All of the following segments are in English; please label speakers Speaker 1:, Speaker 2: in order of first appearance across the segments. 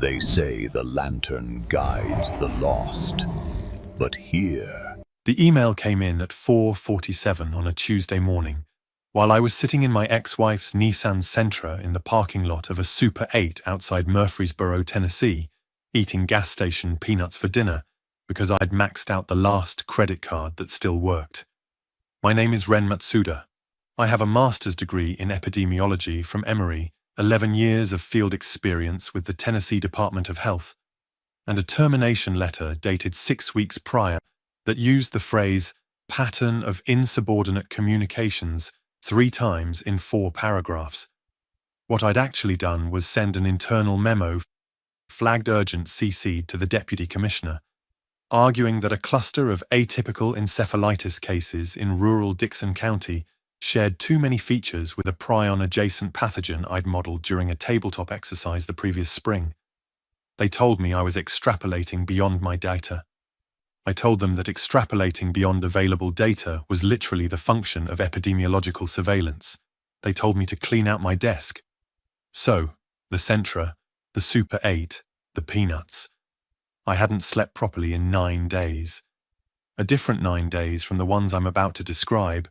Speaker 1: They say the lantern guides the lost, but here...
Speaker 2: The email came in at 4:47 on a Tuesday morning, while I was sitting in my ex-wife's Nissan Sentra in the parking lot of a Super 8 outside Murfreesboro, Tennessee, eating gas station peanuts for dinner because I'd maxed out the last credit card that still worked. My name is Ren Matsuda. I have a master's degree in epidemiology from Emory, 11 years of field experience with the Tennessee Department of Health, and a termination letter dated 6 weeks prior that used the phrase pattern of insubordinate communications 3 times in 4 paragraphs. What I'd actually done was send an internal memo flagged urgent CC'd to the Deputy Commissioner, arguing that a cluster of atypical encephalitis cases in rural Dixon County shared too many features with a prion-adjacent pathogen I'd modeled during a tabletop exercise the previous spring. They told me I was extrapolating beyond my data. I told them that extrapolating beyond available data was literally the function of epidemiological surveillance. They told me to clean out my desk. So, the Sentra, the Super 8, the peanuts. I hadn't slept properly in 9 days. A different 9 days from the ones I'm about to describe.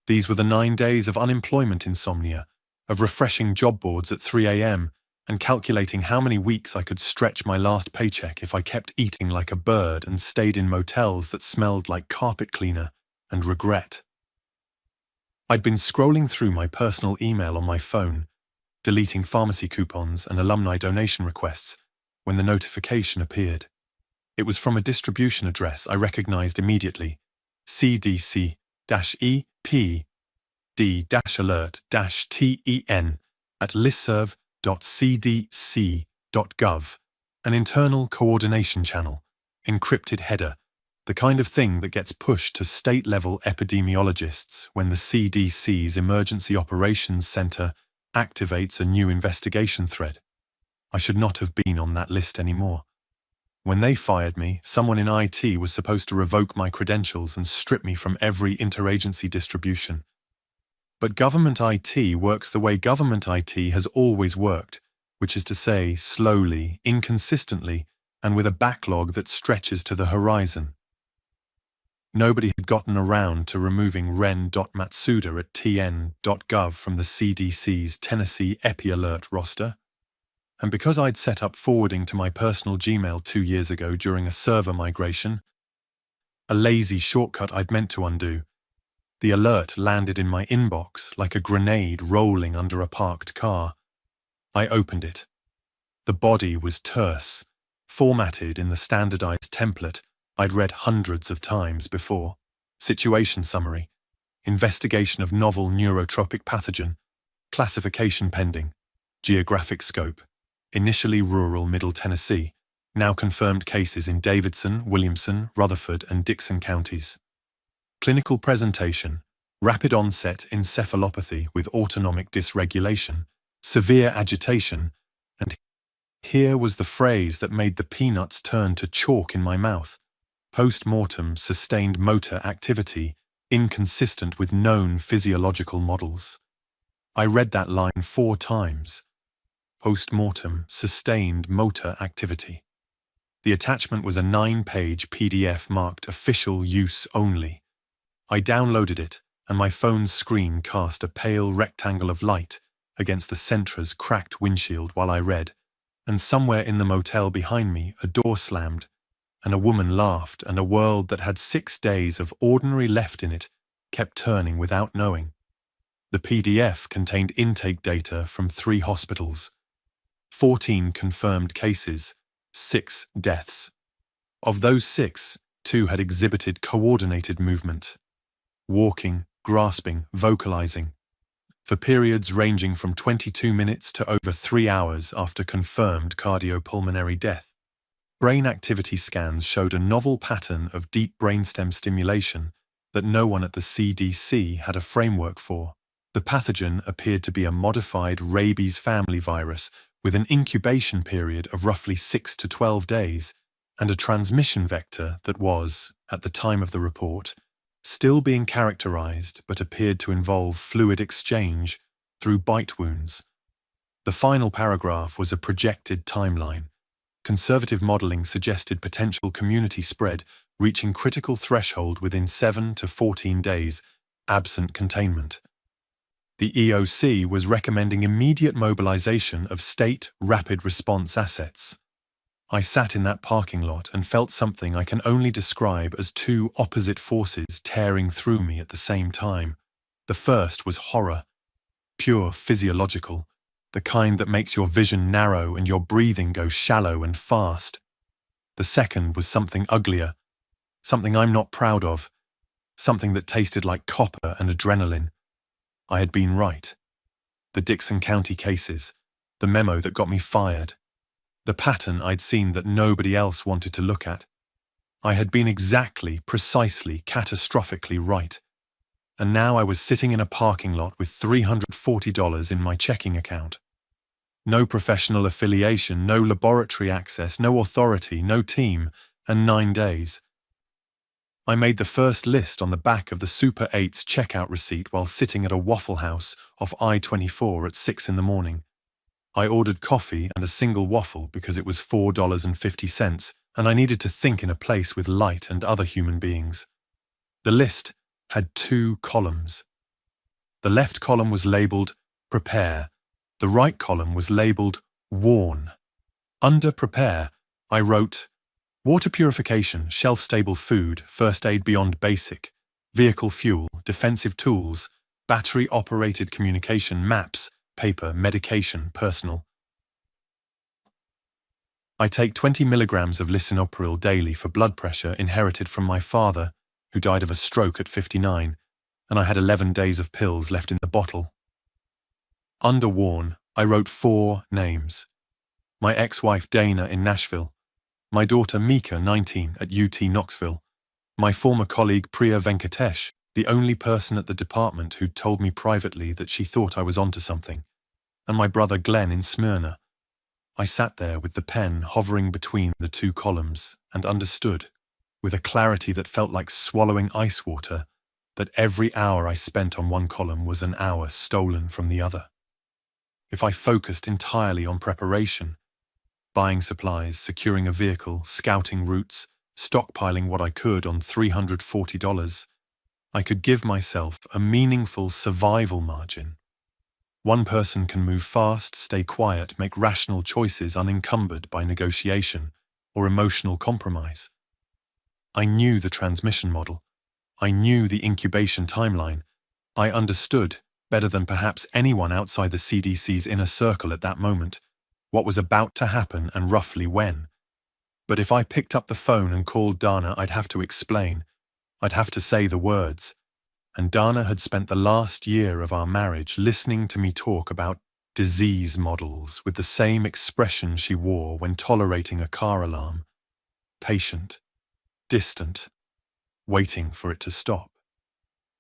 Speaker 2: These were the 9 days of unemployment insomnia, of refreshing job boards at 3 a.m. and calculating how many weeks I could stretch my last paycheck if I kept eating like a bird and stayed in motels that smelled like carpet cleaner and regret. I'd been scrolling through my personal email on my phone, deleting pharmacy coupons and alumni donation requests, when the notification appeared. It was from a distribution address I recognized immediately, CDC-EP-D-alert-TEN at listserv.cdc.gov, an internal coordination channel, encrypted header, the kind of thing that gets pushed to state-level epidemiologists when the CDC's Emergency Operations Center activates a new investigation thread. I should not have been on that list anymore. When they fired me, someone in IT was supposed to revoke my credentials and strip me from every interagency distribution. But government IT works the way government IT has always worked, which is to say, slowly, inconsistently, and with a backlog that stretches to the horizon. Nobody had gotten around to removing ren.matsuda at tn.gov from the CDC's Tennessee EpiAlert roster. And because I'd set up forwarding to my personal Gmail 2 years ago during a server migration, a lazy shortcut I'd meant to undo, the alert landed in my inbox like a grenade rolling under a parked car. I opened it. The body was terse, formatted in the standardized template I'd read hundreds of times before. Situation summary, investigation of novel neurotropic pathogen, classification pending, geographic scope, initially rural Middle Tennessee, now confirmed cases in Davidson, Williamson, Rutherford, and Dixon counties. Clinical presentation, rapid onset encephalopathy with autonomic dysregulation, severe agitation, and here was the phrase that made the peanuts turn to chalk in my mouth. Post-mortem sustained motor activity, inconsistent with known physiological models. I read that line 4 times. Post-mortem sustained motor activity. The attachment was a 9-page PDF marked official use only. I downloaded it, and my phone's screen cast a pale rectangle of light against the Sentra's cracked windshield while I read, and somewhere in the motel behind me a door slammed, and a woman laughed, and a world that had 6 days of ordinary left in it kept turning without knowing. The PDF contained intake data from 3 hospitals, 14 confirmed cases, 6 deaths. Of those 6, 2 had exhibited coordinated movement, walking, grasping, vocalizing, for periods ranging from 22 minutes to over 3 hours after confirmed cardiopulmonary death. Brain activity scans showed a novel pattern of deep brainstem stimulation that no one at the CDC had a framework for. The pathogen appeared to be a modified rabies family virus with an incubation period of roughly 6 to 12 days and a transmission vector that was, at the time of the report, still being characterized but appeared to involve fluid exchange through bite wounds. The final paragraph was a projected timeline, Conservative modeling suggested potential community spread reaching critical threshold within 7 to 14 days, absent containment. The EOC was recommending immediate mobilization of state rapid response assets. I sat in that parking lot and felt something I can only describe as two opposite forces tearing through me at the same time. The first was horror, pure physiological, the kind that makes your vision narrow and your breathing go shallow and fast. The second was something uglier, something I'm not proud of, something that tasted like copper and adrenaline. I had been right. The Dixon County cases, the memo that got me fired, the pattern I'd seen that nobody else wanted to look at. I had been exactly, precisely, catastrophically right. And now I was sitting in a parking lot with $340 in my checking account. No professional affiliation, no laboratory access, no authority, no team, and 9 days. I made the first list on the back of the Super 8's checkout receipt while sitting at a Waffle House off I-24 at 6 in the morning. I ordered coffee and a single waffle because it was $4.50, and I needed to think in a place with light and other human beings. The list had 2 columns. The left column was labeled Prepare. The right column was labeled Warn. Under Prepare, I wrote water purification, shelf-stable food, first aid beyond basic, vehicle fuel, defensive tools, battery-operated communication, maps, paper, medication, personal. I take 20 milligrams of lisinopril daily for blood pressure inherited from my father, who died of a stroke at 59, and I had 11 days of pills left in the bottle. Under Warn, I wrote 4 names. My ex-wife Dana in Nashville, my daughter Mika, 19, at UT Knoxville, my former colleague Priya Venkatesh, the only person at the department who'd told me privately that she thought I was onto something, and my brother Glenn in Smyrna. I sat there with the pen hovering between the 2 columns and understood, with a clarity that felt like swallowing ice water, that every hour I spent on one column was an hour stolen from the other. If I focused entirely on preparation, buying supplies, securing a vehicle, scouting routes, stockpiling what I could on $340, I could give myself a meaningful survival margin. One person can move fast, stay quiet, make rational choices unencumbered by negotiation or emotional compromise. I knew the transmission model. I knew the incubation timeline. I understood, better than perhaps anyone outside the CDC's inner circle at that moment, what was about to happen and roughly when. But if I picked up the phone and called Dana, I'd have to explain. I'd have to say the words. And Dana had spent the last year of our marriage listening to me talk about disease models with the same expression she wore when tolerating a car alarm. Patient, distant, waiting for it to stop.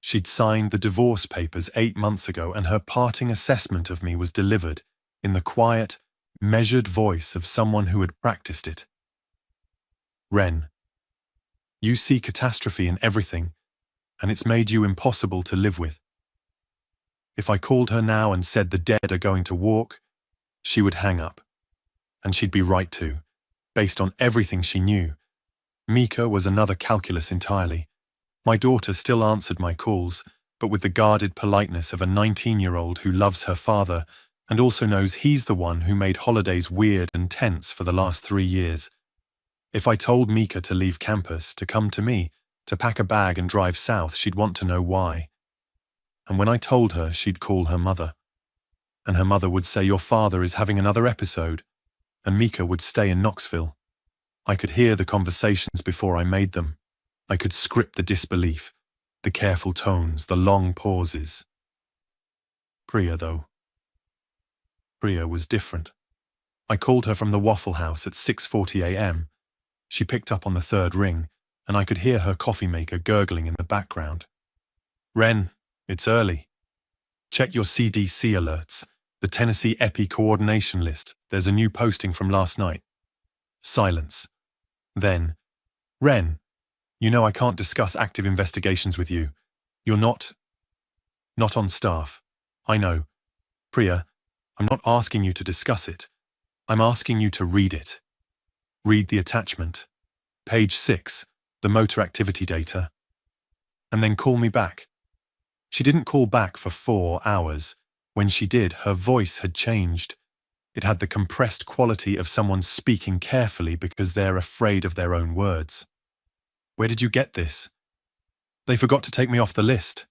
Speaker 2: She'd signed the divorce papers 8 months ago, and her parting assessment of me was delivered in the quiet, measured voice of someone who had practiced it. Ren, you see catastrophe in everything, and it's made you impossible to live with. If I called her now and said the dead are going to walk, she would hang up. And she'd be right to, based on everything she knew. Mika was another calculus entirely. My daughter still answered my calls, but with the guarded politeness of a 19-year-old who loves her father and also knows he's the one who made holidays weird and tense for the last 3 years. If I told Mika to leave campus, to come to me, to pack a bag and drive south, she'd want to know why. And when I told her, she'd call her mother. And her mother would say, "Your father is having another episode," and Mika would stay in Knoxville. I could hear the conversations before I made them. I could script the disbelief, the careful tones, the long pauses. Priya, though. Priya was different. I called her from the Waffle House at 6:40 a.m. She picked up on the 3rd ring, and I could hear her coffee maker gurgling in the background. "Ren, it's early. Check your CDC alerts, the Tennessee Epi coordination list. There's a new posting from last night." Silence. Then, "Ren, you know I can't discuss active investigations with you. You're not on staff. I know. Priya, I'm not asking you to discuss it. I'm asking you to read it. Read the attachment. Page 6, the motor activity data. And then call me back. She didn't call back for 4 hours. When she did, her voice had changed. It had the compressed quality of someone speaking carefully because they're afraid of their own words. Where did you get this? They forgot to take me off the list.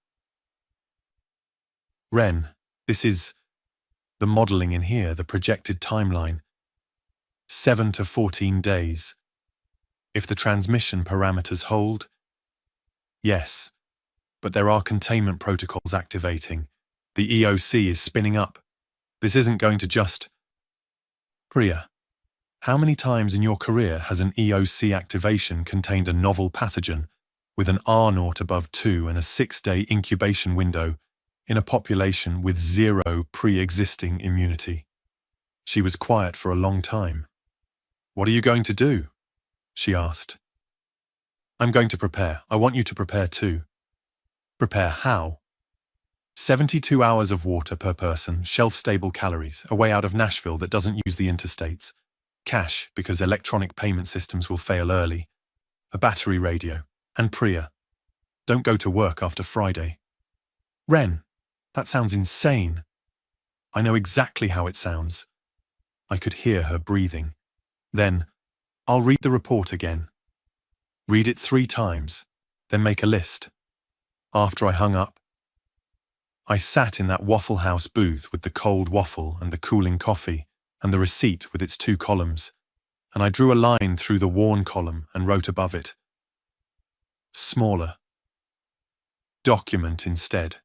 Speaker 2: Ren, this is the modeling in here, the projected timeline. 7 to 14 days. If the transmission parameters hold, yes, but there are containment protocols activating. The EOC is spinning up. This isn't going to just... Priya, how many times in your career has an EOC activation contained a novel pathogen with an R0 above 2 and a 6-day incubation window in a population with 0 pre-existing immunity? She was quiet for a long time. What are you going to do? She asked. I'm going to prepare. I want you to prepare too. Prepare how? 72 hours of water per person, shelf-stable calories, a way out of Nashville that doesn't use the interstates, cash because electronic payment systems will fail early, a battery radio, and Priya. Don't go to work after Friday. Ren, that sounds insane. I know exactly how it sounds. I could hear her breathing. Then, I'll read the report again. Read it 3 times, then make a list. After I hung up, I sat in that Waffle House booth with the cold waffle and the cooling coffee and the receipt with its 2 columns, and I drew a line through the worn column and wrote above it, smaller. Document instead.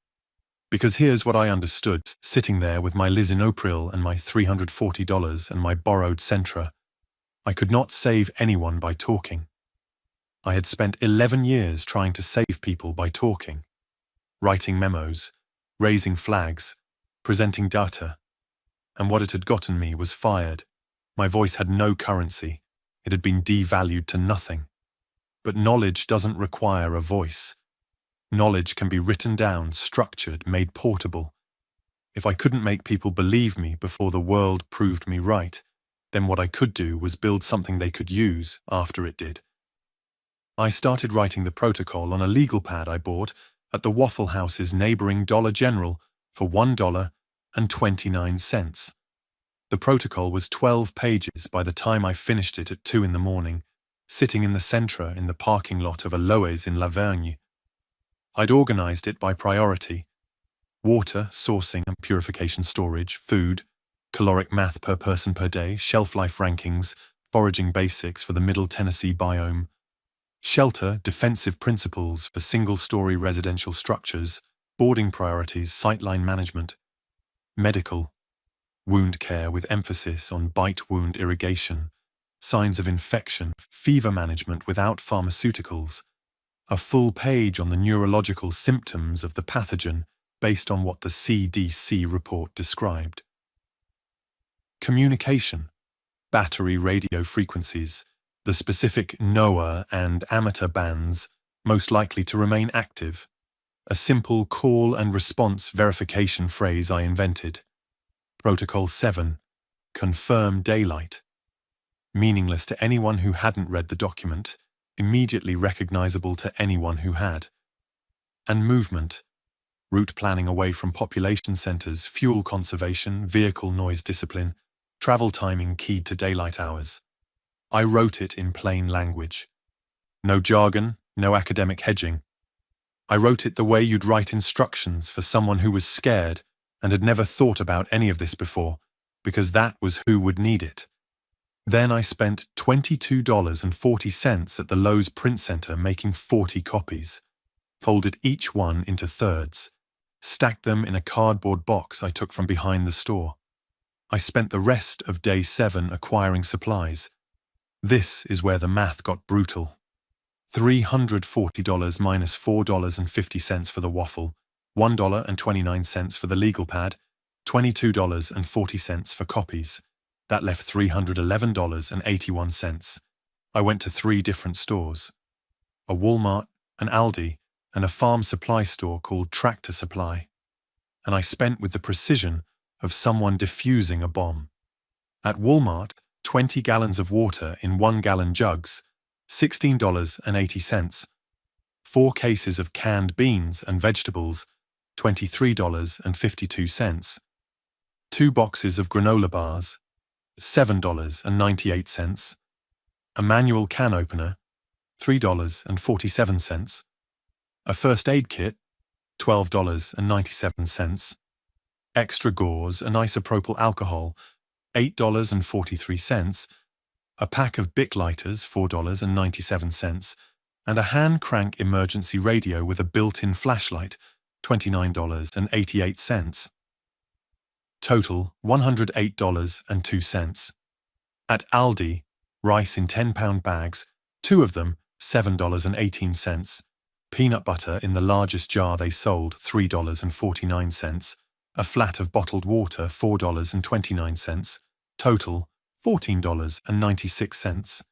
Speaker 2: Because here's what I understood, sitting there with my lisinopril and my $340 and my borrowed Centra. I could not save anyone by talking. I had spent 11 years trying to save people by talking, writing memos, raising flags, presenting data, and what it had gotten me was fired. My voice had no currency. It had been devalued to nothing. But knowledge doesn't require a voice. Knowledge can be written down, structured, made portable. If I couldn't make people believe me before the world proved me right, then what I could do was build something they could use after it did. I started writing the protocol on a legal pad I bought at the Waffle House's neighboring Dollar General for $1.29. The protocol was 12 pages by the time I finished it at 2 in the morning, sitting in the Centra in the parking lot of a Loews in Lavergne. I'd organized it by priority: water, sourcing and purification storage, food, caloric math per person per day, shelf life rankings, foraging basics for the Middle Tennessee biome, shelter, defensive principles for single-story residential structures, boarding priorities, sightline management, medical, wound care with emphasis on bite wound irrigation, signs of infection, fever management without pharmaceuticals, a full page on the neurological symptoms of the pathogen based on what the CDC report described. Communication, battery radio frequencies, the specific NOAA and amateur bands most likely to remain active, a simple call and response verification phrase I invented. Protocol 7, confirm daylight. Meaningless to anyone who hadn't read the document, immediately recognizable to anyone who had. And movement, route planning away from population centers, fuel conservation, vehicle noise discipline, travel timing keyed to daylight hours. I wrote it in plain language. No jargon, no academic hedging. I wrote it the way you'd write instructions for someone who was scared and had never thought about any of this before, because that was who would need it. Then I spent $22.40 at the Lowe's Print Center making 40 copies, folded each one into thirds, stacked them in a cardboard box I took from behind the store. I spent the rest of day 7 acquiring supplies. This is where the math got brutal. $340 minus $4.50 for the waffle, $1.29 for the legal pad, $22.40 for copies. That left $311.81. I went to 3 different stores: a Walmart, an Aldi, and a farm supply store called Tractor Supply. And I spent with the precision of someone defusing a bomb. At Walmart, 20 gallons of water in 1-gallon jugs, $16.80. 4 cases of canned beans and vegetables, $23.52. 2 boxes of granola bars, $7.98. A manual can opener, $3.47. A first aid kit, $12.97. Extra gauze and isopropyl alcohol, $8.43. A pack of Bic lighters, $4.97. And a hand crank emergency radio with a built-in flashlight, $29.88. Total, $108.02. At Aldi, rice in 10-pound bags, 2 of them, $7.18. Peanut butter in the largest jar they sold, $3.49. A flat of bottled water, $4.29. Total, $14.96.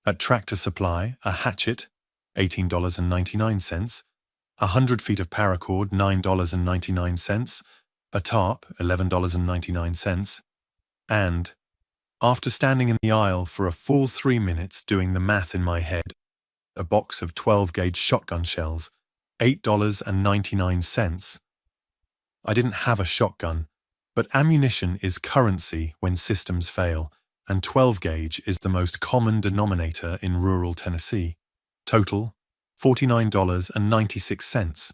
Speaker 2: At Tractor Supply, a hatchet, $18.99. 100 feet of paracord, $9.99. A tarp, $11.99. And, after standing in the aisle for a full 3 minutes doing the math in my head, a box of 12-gauge shotgun shells, $8.99. I didn't have a shotgun, but ammunition is currency when systems fail, and 12-gauge is the most common denominator in rural Tennessee. Total, $49.96.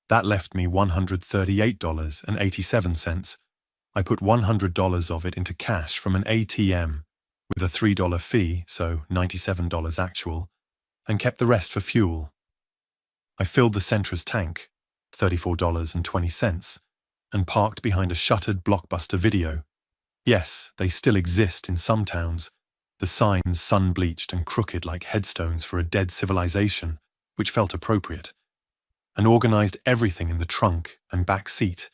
Speaker 2: That left me $138.87. I put $100 of it into cash from an ATM with a $3 fee, so $97 actual, and kept the rest for fuel. I filled the Sentra's tank, $34.20, and parked behind a shuttered Blockbuster Video. Yes, they still exist in some towns, the signs sun-bleached and crooked like headstones for a dead civilization, which felt appropriate, and organized everything in the trunk and back seat.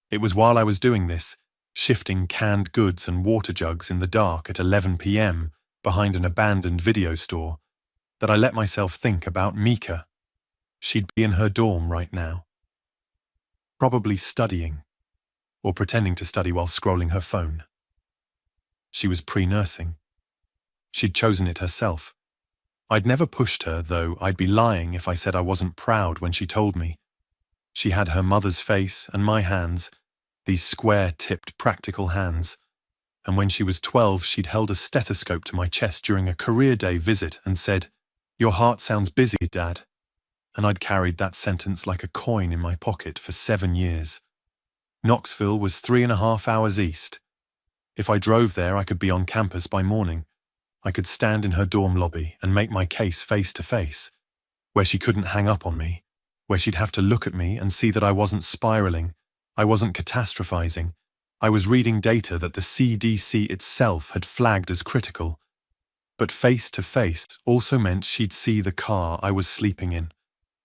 Speaker 2: It was while I was doing this, shifting canned goods and water jugs in the dark at 11 p.m. behind an abandoned video store, that I let myself think about Mika. She'd be in her dorm right now, probably studying, or pretending to study while scrolling her phone. She was pre-nursing. She'd chosen it herself. I'd never pushed her, though I'd be lying if I said I wasn't proud when she told me. She had her mother's face and my hands, these square-tipped practical hands, and when she was 12 she'd held a stethoscope to my chest during a career day visit and said, "Your heart sounds busy, Dad." And I'd carried that sentence like a coin in my pocket for 7 years. Knoxville was 3.5 hours east. If I drove there, I could be on campus by morning. I could stand in her dorm lobby and make my case face to face, where she couldn't hang up on me, where she'd have to look at me and see that I wasn't spiraling, I wasn't catastrophizing. I was reading data that the CDC itself had flagged as critical. But face to face also meant she'd see the car I was sleeping in,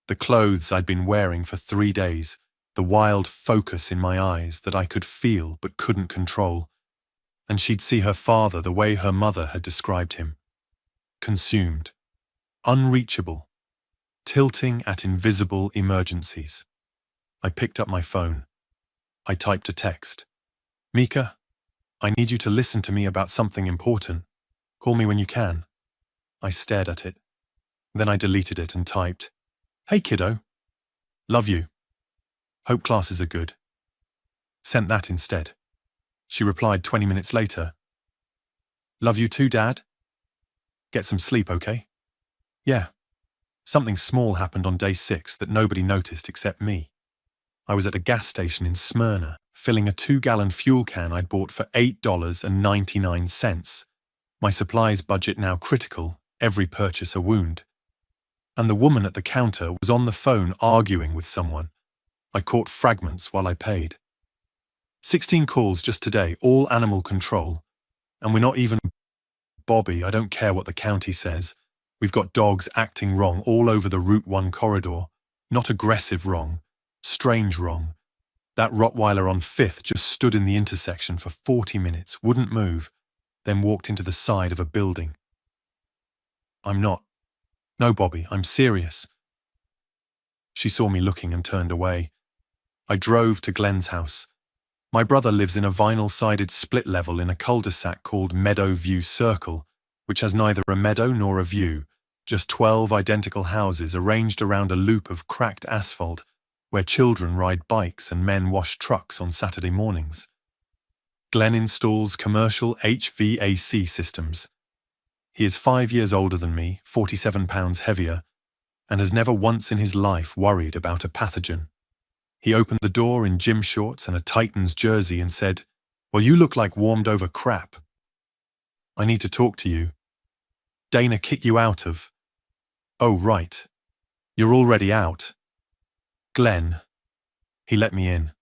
Speaker 2: the clothes I'd been wearing for 3 days, the wild focus in my eyes that I could feel but couldn't control. And she'd see her father the way her mother had described him. Consumed, unreachable, tilting at invisible emergencies. I picked up my phone. I typed a text. "Mika, I need you to listen to me about something important. Call me when you can." I stared at it. Then I deleted it and typed, "Hey kiddo. Love you. Hope classes are good." Sent that instead. She replied 20 minutes later. "Love you too, Dad. Get some sleep, okay?" "Yeah. Something small happened on day 6 that nobody noticed except me. I was at a gas station in Smyrna, filling a 2-gallon fuel can I'd bought for $8.99. My supplies budget now critical, every purchase a wound. And the woman at the counter was on the phone arguing with someone. I caught fragments while I paid. 16 calls just today, all animal control. And we're not even Bobby, I don't care what the county says. We've got dogs acting wrong all over the Route 1 corridor. Not aggressive wrong, strange wrong. That Rottweiler on 5th just stood in the intersection for 40 minutes, wouldn't move, then walked into the side of a building. No, Bobby, I'm serious." She saw me looking and turned away. I drove to Glenn's house. My brother lives in a vinyl-sided split level in a cul-de-sac called Meadow View Circle, which has neither a meadow nor a view, just 12 identical houses arranged around a loop of cracked asphalt where children ride bikes and men wash trucks on Saturday mornings. Glenn installs commercial HVAC systems. He is 5 years older than me, 47 pounds heavier, and has never once in his life worried about a pathogen. He opened the door in gym shorts and a Titans jersey and said, "Well, you look like warmed over crap. I need to talk to you. Dana kicked you out of..." "Oh, right. You're already out." "Glenn." He let me in.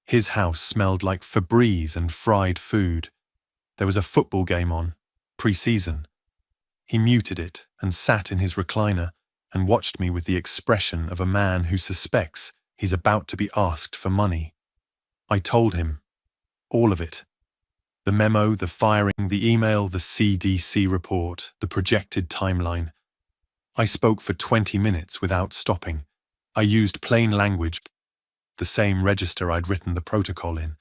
Speaker 2: His house smelled like Febreze and fried food. There was a football game on, pre-season. He muted it and sat in his recliner and watched me with the expression of a man who suspects he's about to be asked for money. I told him. All of it. The memo, the firing, the email, the CDC report, the projected timeline. I spoke for 20 minutes without stopping. I used plain language, the same register I'd written the protocol in,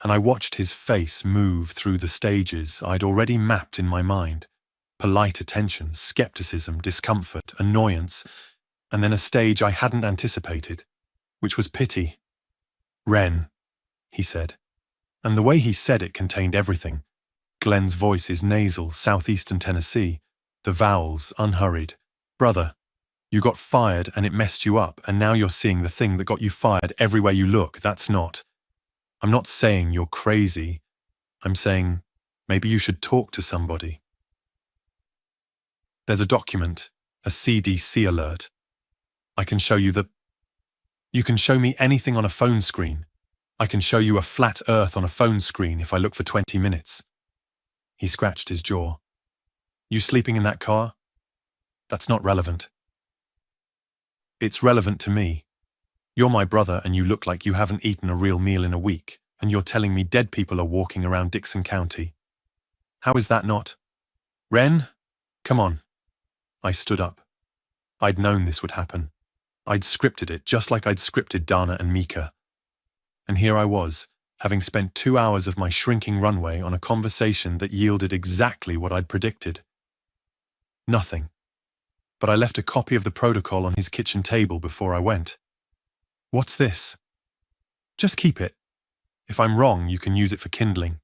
Speaker 2: and I watched his face move through the stages I'd already mapped in my mind. Polite attention, skepticism, discomfort, annoyance, and then a stage I hadn't anticipated, which was pity. "Ren," he said. And the way he said it contained everything. Glenn's voice is nasal, southeastern Tennessee, the vowels unhurried. "Brother, you got fired and it messed you up, and now you're seeing the thing that got you fired everywhere you look. That's not. I'm not saying you're crazy. I'm saying maybe you should talk to somebody. There's a document, a CDC alert. I can show you the... You can show me anything on a phone screen. I can show you a flat earth on a phone screen if I look for 20 minutes. He scratched his jaw. "You sleeping in that car? That's not relevant." "It's relevant to me. You're my brother and you look like you haven't eaten a real meal in a week, and you're telling me dead people are walking around Dixon County. How is that not? Ren, come on." I stood up. I'd known this would happen. I'd scripted it just like I'd scripted Dana and Mika. And here I was, having spent 2 hours of my shrinking runway on a conversation that yielded exactly what I'd predicted. Nothing. But I left a copy of the protocol on his kitchen table before I went. "What's this?" "Just keep it. If I'm wrong, you can use it for kindling.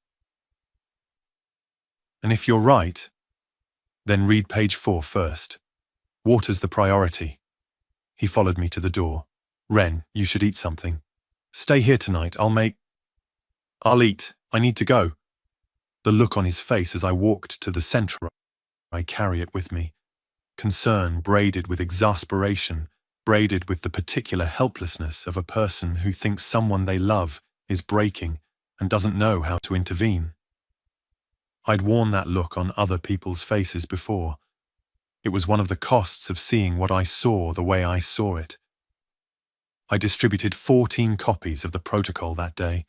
Speaker 2: And if you're right, then read page 4 first. Water's the priority." He followed me to the door. "Ren, you should eat something. Stay here tonight, I'll eat. I need to go." The look on his face as I walked to the center, I carry it with me. Concern braided with exasperation, braided with the particular helplessness of a person who thinks someone they love is breaking and doesn't know how to intervene. I'd worn that look on other people's faces before. It was one of the costs of seeing what I saw the way I saw it. I distributed 14 copies of the protocol that day.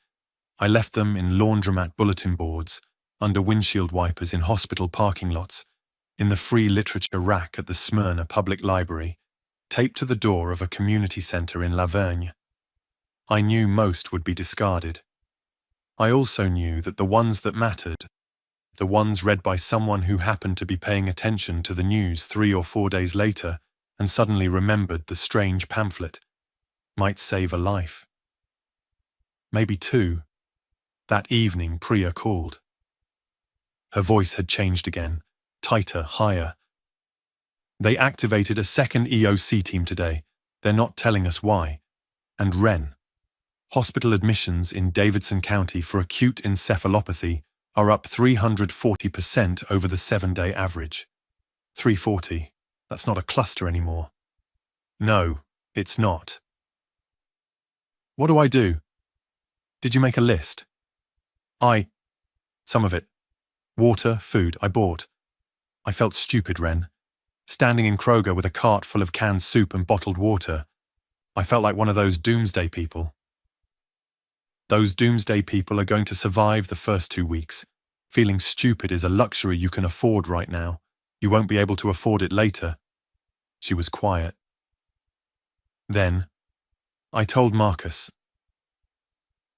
Speaker 2: I left them in laundromat bulletin boards, under windshield wipers in hospital parking lots, in the free literature rack at the Smyrna Public Library, taped to the door of a community center in La Vergne. I knew most would be discarded. I also knew that the ones that mattered, the ones read by someone who happened to be paying attention to the news 3 or 4 days later and suddenly remembered the strange pamphlet, might save a life. Maybe 2. That evening Priya called. Her voice had changed again, tighter, higher. "They activated a second EOC team today. They're not telling us why. And Ren. Hospital admissions in Davidson County for acute encephalopathy are up 340% over the 7-day average. 340. That's not a cluster anymore." "No, it's not." "What do I do? Did you make a list?" Some of it. Water, food, I bought. I felt stupid, Ren. Standing in Kroger with a cart full of canned soup and bottled water. I felt like one of those doomsday people. Those doomsday people are going to survive the first 2 weeks. Feeling stupid is a luxury you can afford right now. You won't be able to afford it later. She was quiet. Then, I told Marcus.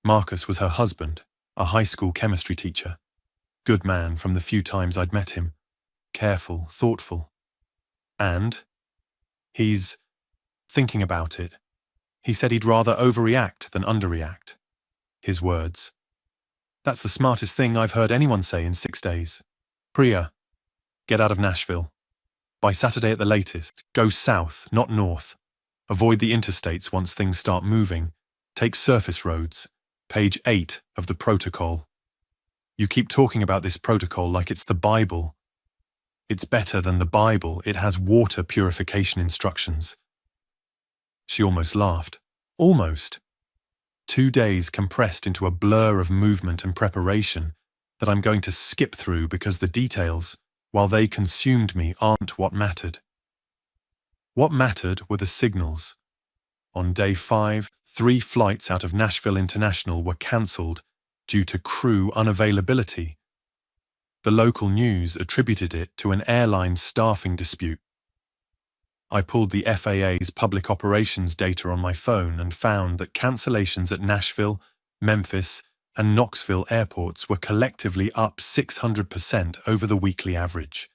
Speaker 2: Marcus was her husband, a high school chemistry teacher. Good man from the few times I'd met him. Careful, thoughtful. And he's thinking about it. He said he'd rather overreact than underreact. His words. That's the smartest thing I've heard anyone say in 6 days. Priya, get out of Nashville. By Saturday at the latest, go south, not north. Avoid the interstates once things start moving. Take surface roads. Page 8 of the protocol. You keep talking about this protocol like it's the Bible. It's better than the Bible. It has water purification instructions. She almost laughed. Almost. 2 days compressed into a blur of movement and preparation that I'm going to skip through because the details, while they consumed me, aren't what mattered. What mattered were the signals. On day 5, 3 flights out of Nashville International were cancelled due to crew unavailability. The local news attributed it to an airline staffing dispute. I pulled the FAA's public operations data on my phone and found that cancellations at Nashville, Memphis, and Knoxville airports were collectively up 600% over the weekly average.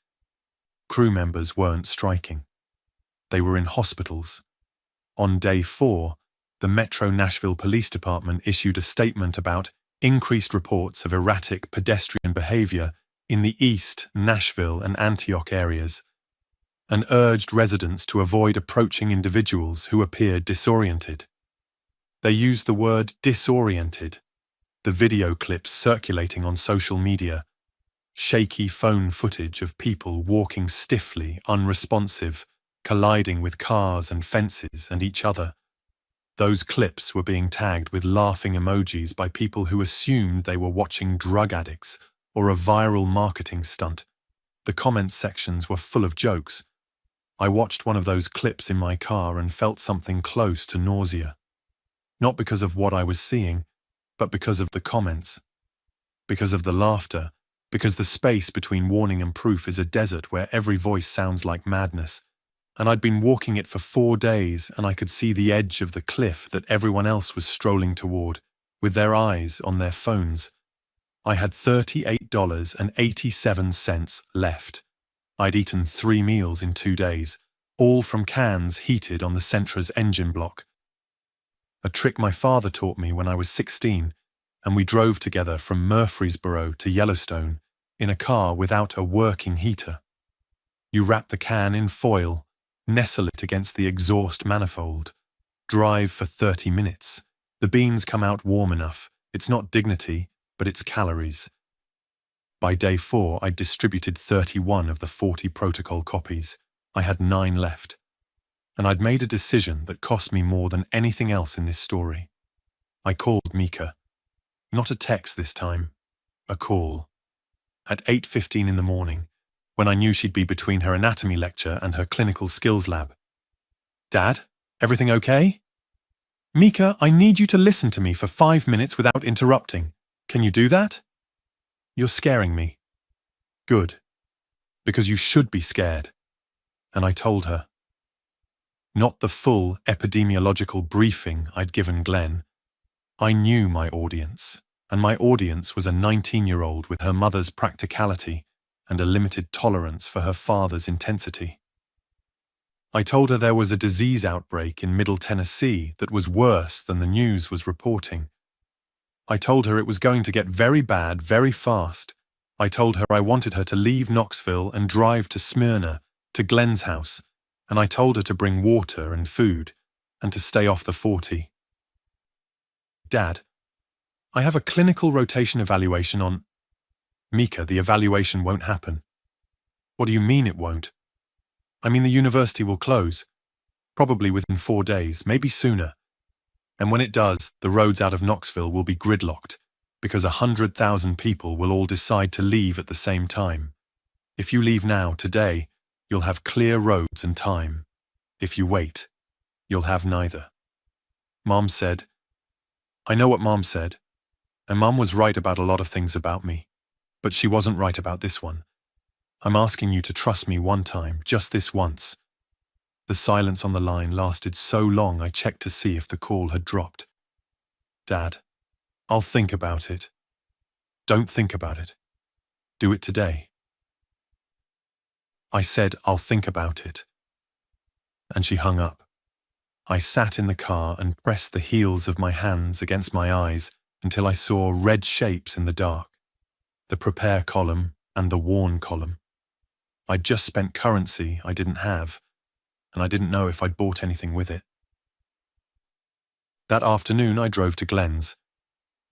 Speaker 2: Crew members weren't striking. They were in hospitals. On day 4, the Metro Nashville Police Department issued a statement about increased reports of erratic pedestrian behavior in the East, Nashville, and Antioch areas, and urged residents to avoid approaching individuals who appeared disoriented. They used the word disoriented. The video clips circulating on social media, shaky phone footage of people walking stiffly, unresponsive, colliding with cars and fences and each other. Those clips were being tagged with laughing emojis by people who assumed they were watching drug addicts or a viral marketing stunt. The comment sections were full of jokes. I watched one of those clips in my car and felt something close to nausea. Not because of what I was seeing, but because of the comments. Because of the laughter, because the space between warning and proof is a desert where every voice sounds like madness. And I'd been walking it for 4 days and I could see the edge of the cliff that everyone else was strolling toward, with their eyes on their phones. I had $38.87 left. I'd eaten 3 meals in 2 days, all from cans heated on the Sentra's engine block. A trick my father taught me when I was 16, and we drove together from Murfreesboro to Yellowstone in a car without a working heater. You wrap the can in foil, nestle it against the exhaust manifold, drive for 30 minutes. The beans come out warm enough. It's not dignity, but it's calories. By day 4, I'd distributed 31 of the 40 protocol copies. I had 9 left. And I'd made a decision that cost me more than anything else in this story. I called Mika. Not a text this time. A call. At 8:15 in the morning, when I knew she'd be between her anatomy lecture and her clinical skills lab. Dad, everything okay? Mika, I need you to listen to me for 5 minutes without interrupting. Can you do that? You're scaring me. Good. Because you should be scared. And I told her. Not the full epidemiological briefing I'd given Glenn. I knew my audience, and my audience was a 19-year-old with her mother's practicality and a limited tolerance for her father's intensity. I told her there was a disease outbreak in Middle Tennessee that was worse than the news was reporting. I told her it was going to get very bad very fast. I told her I wanted her to leave Knoxville and drive to Smyrna, to Glenn's house, and I told her to bring water and food, and to stay off the 40. Dad, I have a clinical rotation evaluation on... Mika, the evaluation won't happen. What do you mean it won't? I mean the university will close, probably within 4 days, maybe sooner. And when it does, the roads out of Knoxville will be gridlocked, because 100,000 people will all decide to leave at the same time. If you leave now, today, you'll have clear roads and time. If you wait, you'll have neither. Mom said, I know what Mom said, and Mom was right about a lot of things about me, but she wasn't right about this one. I'm asking you to trust me one time, just this once. The silence on the line lasted so long I checked to see if the call had dropped. Dad, I'll think about it. Don't think about it. Do it today. I said, I'll think about it. And she hung up. I sat in the car and pressed the heels of my hands against my eyes until I saw red shapes in the dark. The prepare column and the warn column. I'd just spent currency I didn't have, and I didn't know if I'd bought anything with it. That afternoon I drove to Glenn's.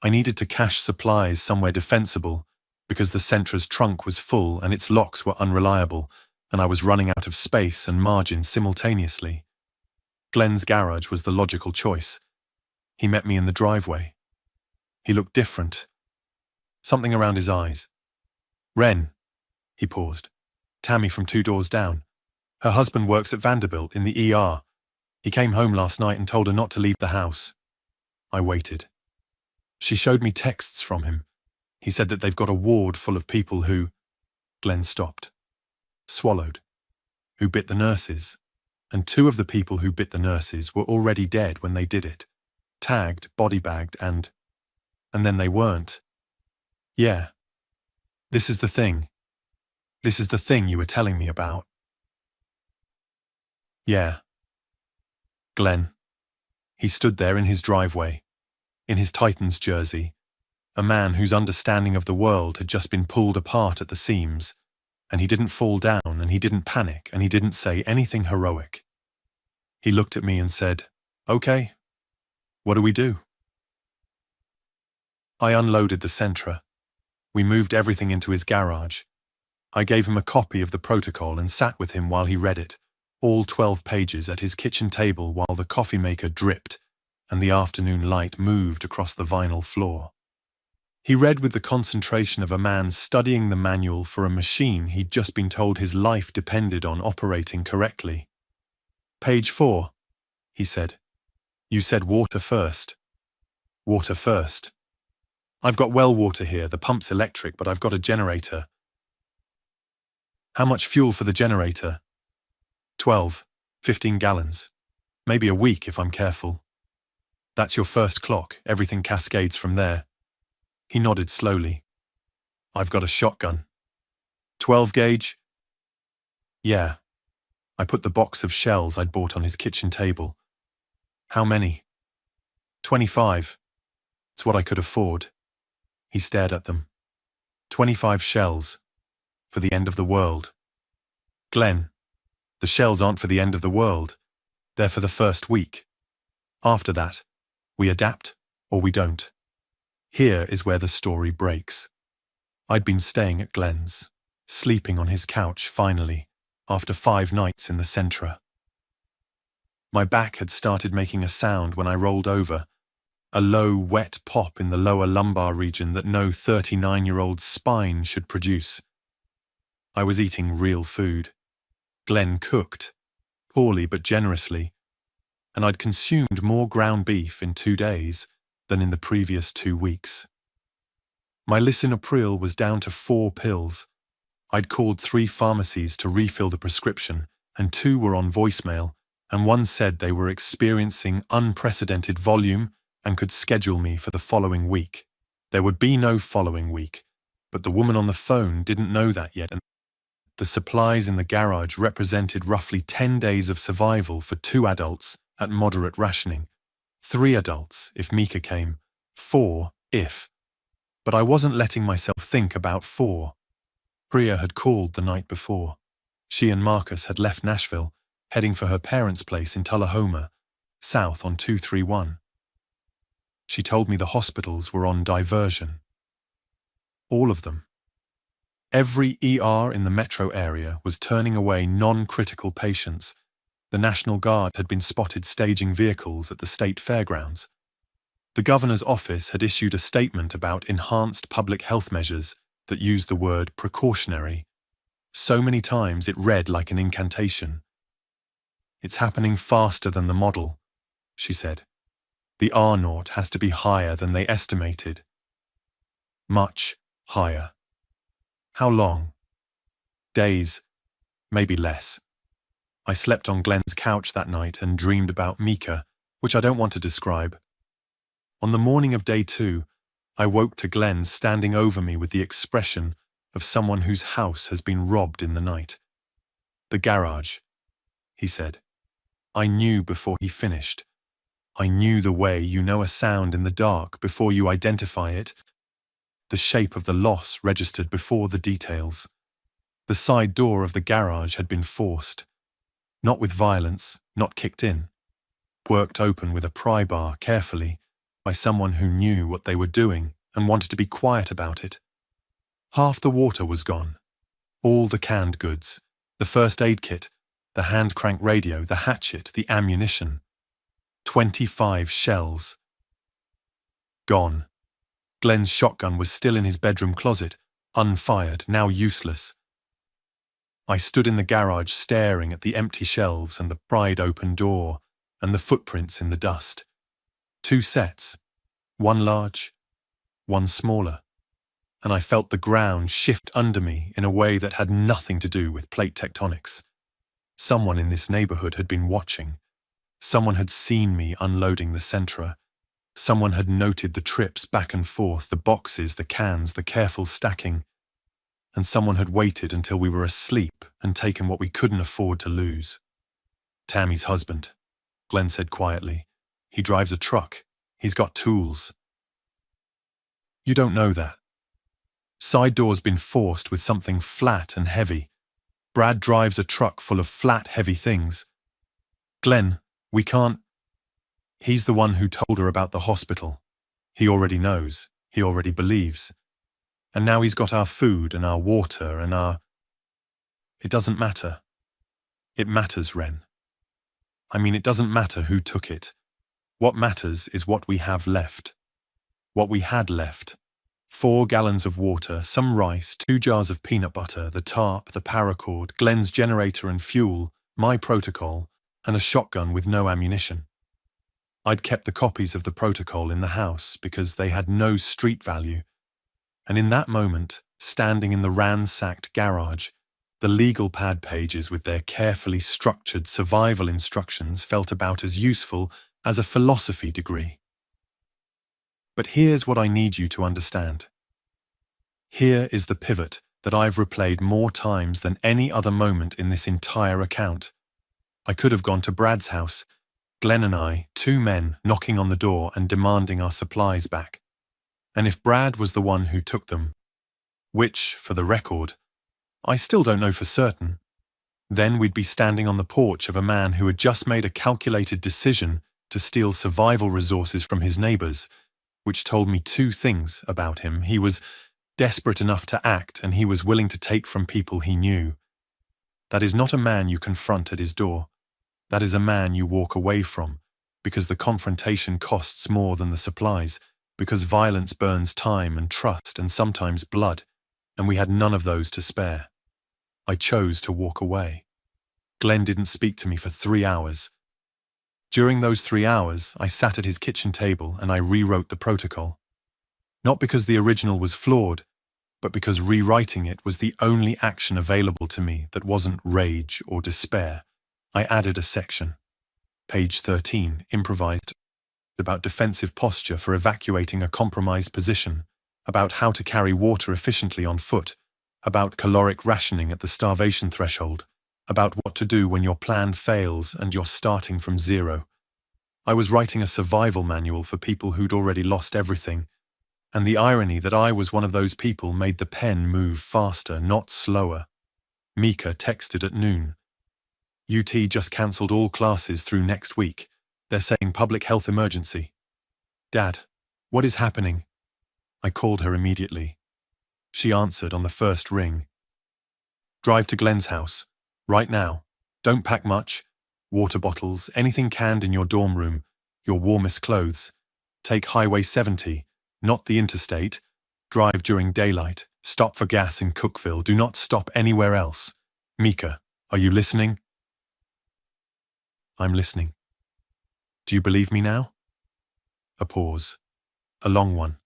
Speaker 2: I needed to cache supplies somewhere defensible because the Sentra's trunk was full and its locks were unreliable, and I was running out of space and margin simultaneously. Glenn's garage was the logical choice. He met me in the driveway. He looked different. Something around his eyes. Wren. He paused. Tammy from 2 doors down. Her husband works at Vanderbilt in the ER. He came home last night and told her not to leave the house. I waited. She showed me texts from him. He said that they've got a ward full of people who... Glenn stopped. Swallowed. Who bit the nurses. And 2 of the people who bit the nurses were already dead when they did it. Tagged, body-bagged, and then they weren't. Yeah. This is the thing. This is the thing you were telling me about. Yeah. Glenn. He stood there in his driveway, in his Titans jersey, a man whose understanding of the world had just been pulled apart at the seams, and he didn't fall down, and he didn't panic, and he didn't say anything heroic. He looked at me and said, "Okay, what do we do?" I unloaded the Sentra. We moved everything into his garage. I gave him a copy of the protocol and sat with him while he read it, all 12 pages at his kitchen table while the coffee maker dripped and the afternoon light moved across the vinyl floor. He read with the concentration of a man studying the manual for a machine he'd just been told his life depended on operating correctly. "Page 4, he said. "You said water first." "Water first. I've got well water here, the pump's electric, but I've got a generator." "How much fuel for the generator?" 12, 15 gallons. Maybe a week if I'm careful." "That's your first clock, everything cascades from there." He nodded slowly. "I've got a shotgun." 12 gauge? "Yeah." I put the box of shells I'd bought on his kitchen table. "How many?" 25. It's what I could afford." He stared at them. 25 shells. For the end of the world. "Glenn, the shells aren't for the end of the world. They're for the first week. After that, we adapt or we don't." Here is where the story breaks. I'd been staying at Glenn's, sleeping on his couch finally, after 5 nights in the Sentra. My back had started making a sound when I rolled over, a low, wet pop in the lower lumbar region that no 39-year-old's spine should produce. I was eating real food. Glenn cooked, poorly but generously, and I'd consumed more ground beef in 2 days than in the previous 2 weeks. My lisinopril was down to 4 pills. I'd called 3 pharmacies to refill the prescription, and 2 were on voicemail, and one said they were experiencing unprecedented volume and could schedule me for the following week. There would be no following week, but the woman on the phone didn't know that yet, and the supplies in the garage represented roughly 10 days of survival for 2 adults at moderate rationing, 3 adults if Mika came, 4 if. But I wasn't letting myself think about 4. Priya had called the night before. She and Marcus had left Nashville, heading for her parents' place in Tullahoma, south on 231. She told me the hospitals were on diversion. All of them. Every ER in the metro area was turning away non-critical patients. The National Guard had been spotted staging vehicles at the state fairgrounds. The governor's office had issued a statement about enhanced public health measures that used the word precautionary. So many times it read like an incantation. "It's happening faster than the model," she said. "The R-naught has to be higher than they estimated. Much higher." How long? Days, maybe less. I slept on Glenn's couch that night and dreamed about Mika, which I don't want to describe. On the morning of day 2, I woke to Glenn standing over me with the expression of someone whose house has been robbed in the night. "The garage," he said. I knew before he finished. I knew the way you know a sound in the dark before you identify it. The shape of the loss registered before the details. The side door of the garage had been forced. Not with violence, not kicked in. Worked open with a pry bar carefully by someone who knew what they were doing and wanted to be quiet about it. Half the water was gone. All the canned goods, the first aid kit, the hand crank radio, the hatchet, the ammunition. 25 shells. Gone. Glenn's shotgun was still in his bedroom closet, unfired, now useless. I stood in the garage staring at the empty shelves and the pried open door and the footprints in the dust. 2 sets, one large, one smaller, and I felt the ground shift under me in a way that had nothing to do with plate tectonics. Someone in this neighborhood had been watching. Someone had seen me unloading the Sentra. Someone had noted the trips back and forth, the boxes, the cans, the careful stacking. And someone had waited until we were asleep and taken what we couldn't afford to lose. "Tammy's husband," Glenn said quietly. "He drives a truck. He's got tools." "You don't know that. Side door's been forced with something flat and heavy. Brad drives a truck full of flat, heavy things. Glenn, we can't..." He's the one who told her about the hospital. He already knows. He already believes. And now he's got our food and our water and our... It doesn't matter. It matters, Ren. I mean, it doesn't matter who took it. What matters is what we have left. What we had left. 4 gallons of water, some rice, 2 jars of peanut butter, the tarp, the paracord, Glenn's generator and fuel, my protocol, and a shotgun with no ammunition. I'd kept the copies of the protocol in the house because they had no street value. And in that moment, standing in the ransacked garage, the legal pad pages with their carefully structured survival instructions felt about as useful as a philosophy degree. But here's what I need you to understand. Here is the pivot that I've replayed more times than any other moment in this entire account. I could have gone to Brad's house, Glenn and I, 2 men knocking on the door and demanding our supplies back. And if Brad was the one who took them, which, for the record, I still don't know for certain, then we'd be standing on the porch of a man who had just made a calculated decision to steal survival resources from his neighbors, which told me 2 things about him. He was desperate enough to act, and he was willing to take from people he knew. That is not a man you confront at his door. That is a man you walk away from, because the confrontation costs more than the supplies, because violence burns time and trust and sometimes blood, and we had none of those to spare. I chose to walk away. Glenn didn't speak to me for 3 hours. During those 3 hours, I sat at his kitchen table and I rewrote the protocol. Not because the original was flawed, but because rewriting it was the only action available to me that wasn't rage or despair. I added a section. Page 13, improvised, about defensive posture for evacuating a compromised position, about how to carry water efficiently on foot, about caloric rationing at the starvation threshold, about what to do when your plan fails and you're starting from zero. I was writing a survival manual for people who'd already lost everything, and the irony that I was one of those people made the pen move faster, not slower. Mika texted at noon. UT just cancelled all classes through next week. They're saying public health emergency. Dad, what is happening? I called her immediately. She answered on the first ring. Drive to Glenn's house. Right now. Don't pack much. Water bottles, anything canned in your dorm room, your warmest clothes. Take Highway 70, not the interstate. Drive during daylight. Stop for gas in Cookville. Do not stop anywhere else. Mika, are you listening? I'm listening. Do you believe me now? A pause. A long one.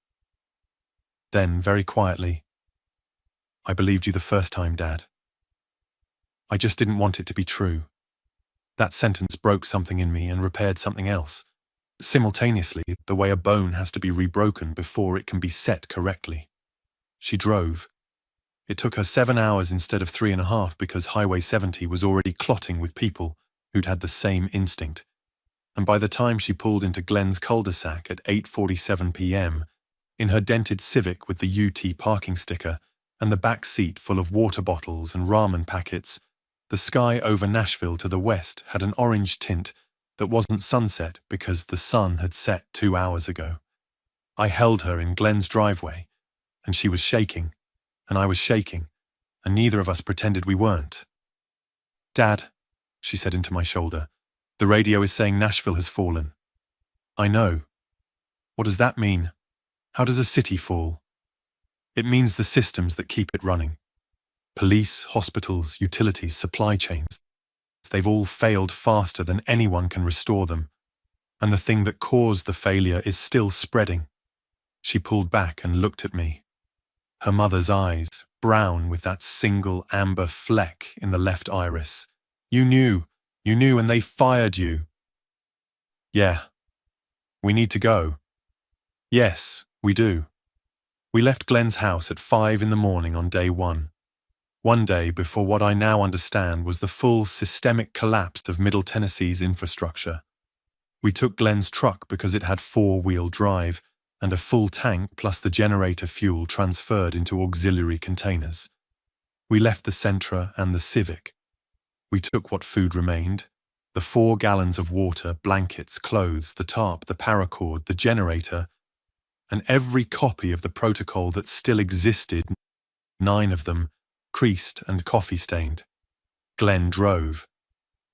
Speaker 2: Then, very quietly, I believed you the first time, Dad. I just didn't want it to be true. That sentence broke something in me and repaired something else. simultaneously the way a bone has to be rebroken before it can be set correctly. She drove. It took her 7 hours instead of 3.5 because Highway 70 was already clotting with people who'd had the same instinct. And by the time she pulled into Glenn's cul-de-sac at 8:47 p.m., in her dented Civic with the UT parking sticker and the back seat full of water bottles and ramen packets, the sky over Nashville to the west had an orange tint that wasn't sunset because the sun had set 2 hours ago. I held her in Glenn's driveway, and she was shaking, and I was shaking, and neither of us pretended we weren't. "Dad," she said into my shoulder, "the radio is saying Nashville has fallen." "I know." "What does that mean? How does a city fall?" "It means the systems that keep it running. Police, hospitals, utilities, supply chains. They've all failed faster than anyone can restore them. And the thing that caused the failure is still spreading." She pulled back and looked at me. Her mother's eyes, brown with that single amber fleck in the left iris. You knew, and they fired you." "Yeah. We need to go." "Yes, we do." We left Glenn's house at 5 in the morning on day one. One day before what I now understand was the full systemic collapse of Middle Tennessee's infrastructure. We took Glenn's truck because it had 4-wheel drive and a full tank plus the generator fuel transferred into auxiliary containers. We left the Sentra and the Civic. We took what food remained, the 4 gallons of water, blankets, clothes, the tarp, the paracord, the generator, and every copy of the protocol that still existed, 9 of them, creased and coffee-stained. Glenn drove.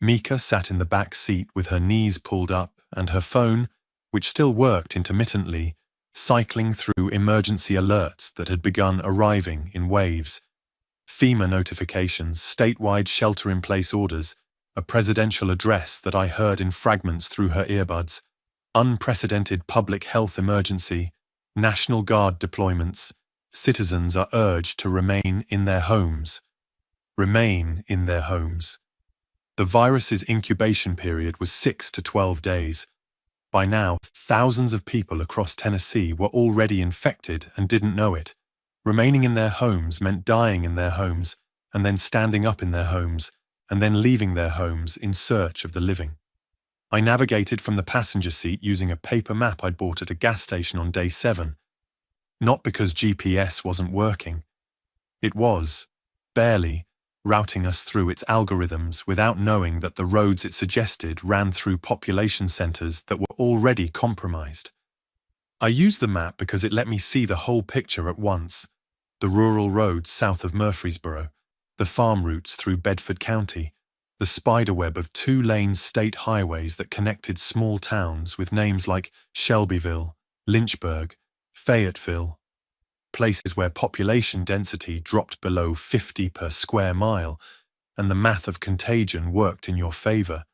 Speaker 2: Mika sat in the back seat with her knees pulled up and her phone, which still worked intermittently, cycling through emergency alerts that had begun arriving in waves. FEMA notifications, statewide shelter-in-place orders, a presidential address that I heard in fragments through her earbuds, unprecedented public health emergency, National Guard deployments. Citizens are urged to remain in their homes. Remain in their homes. The virus's incubation period was 6 to 12 days. By now, thousands of people across Tennessee were already infected and didn't know it. Remaining in their homes meant dying in their homes, and then standing up in their homes, and then leaving their homes in search of the living. I navigated from the passenger seat using a paper map I'd bought at a gas station on day 7. Not because GPS wasn't working. It was, barely, routing us through its algorithms without knowing that the roads it suggested ran through population centers that were already compromised. I used the map because it let me see the whole picture at once. The rural roads south of Murfreesboro, the farm routes through Bedford County, the spiderweb of 2-lane state highways that connected small towns with names like Shelbyville, Lynchburg, Fayetteville, places where population density dropped below 50 per square mile, and the math of contagion worked in your favor.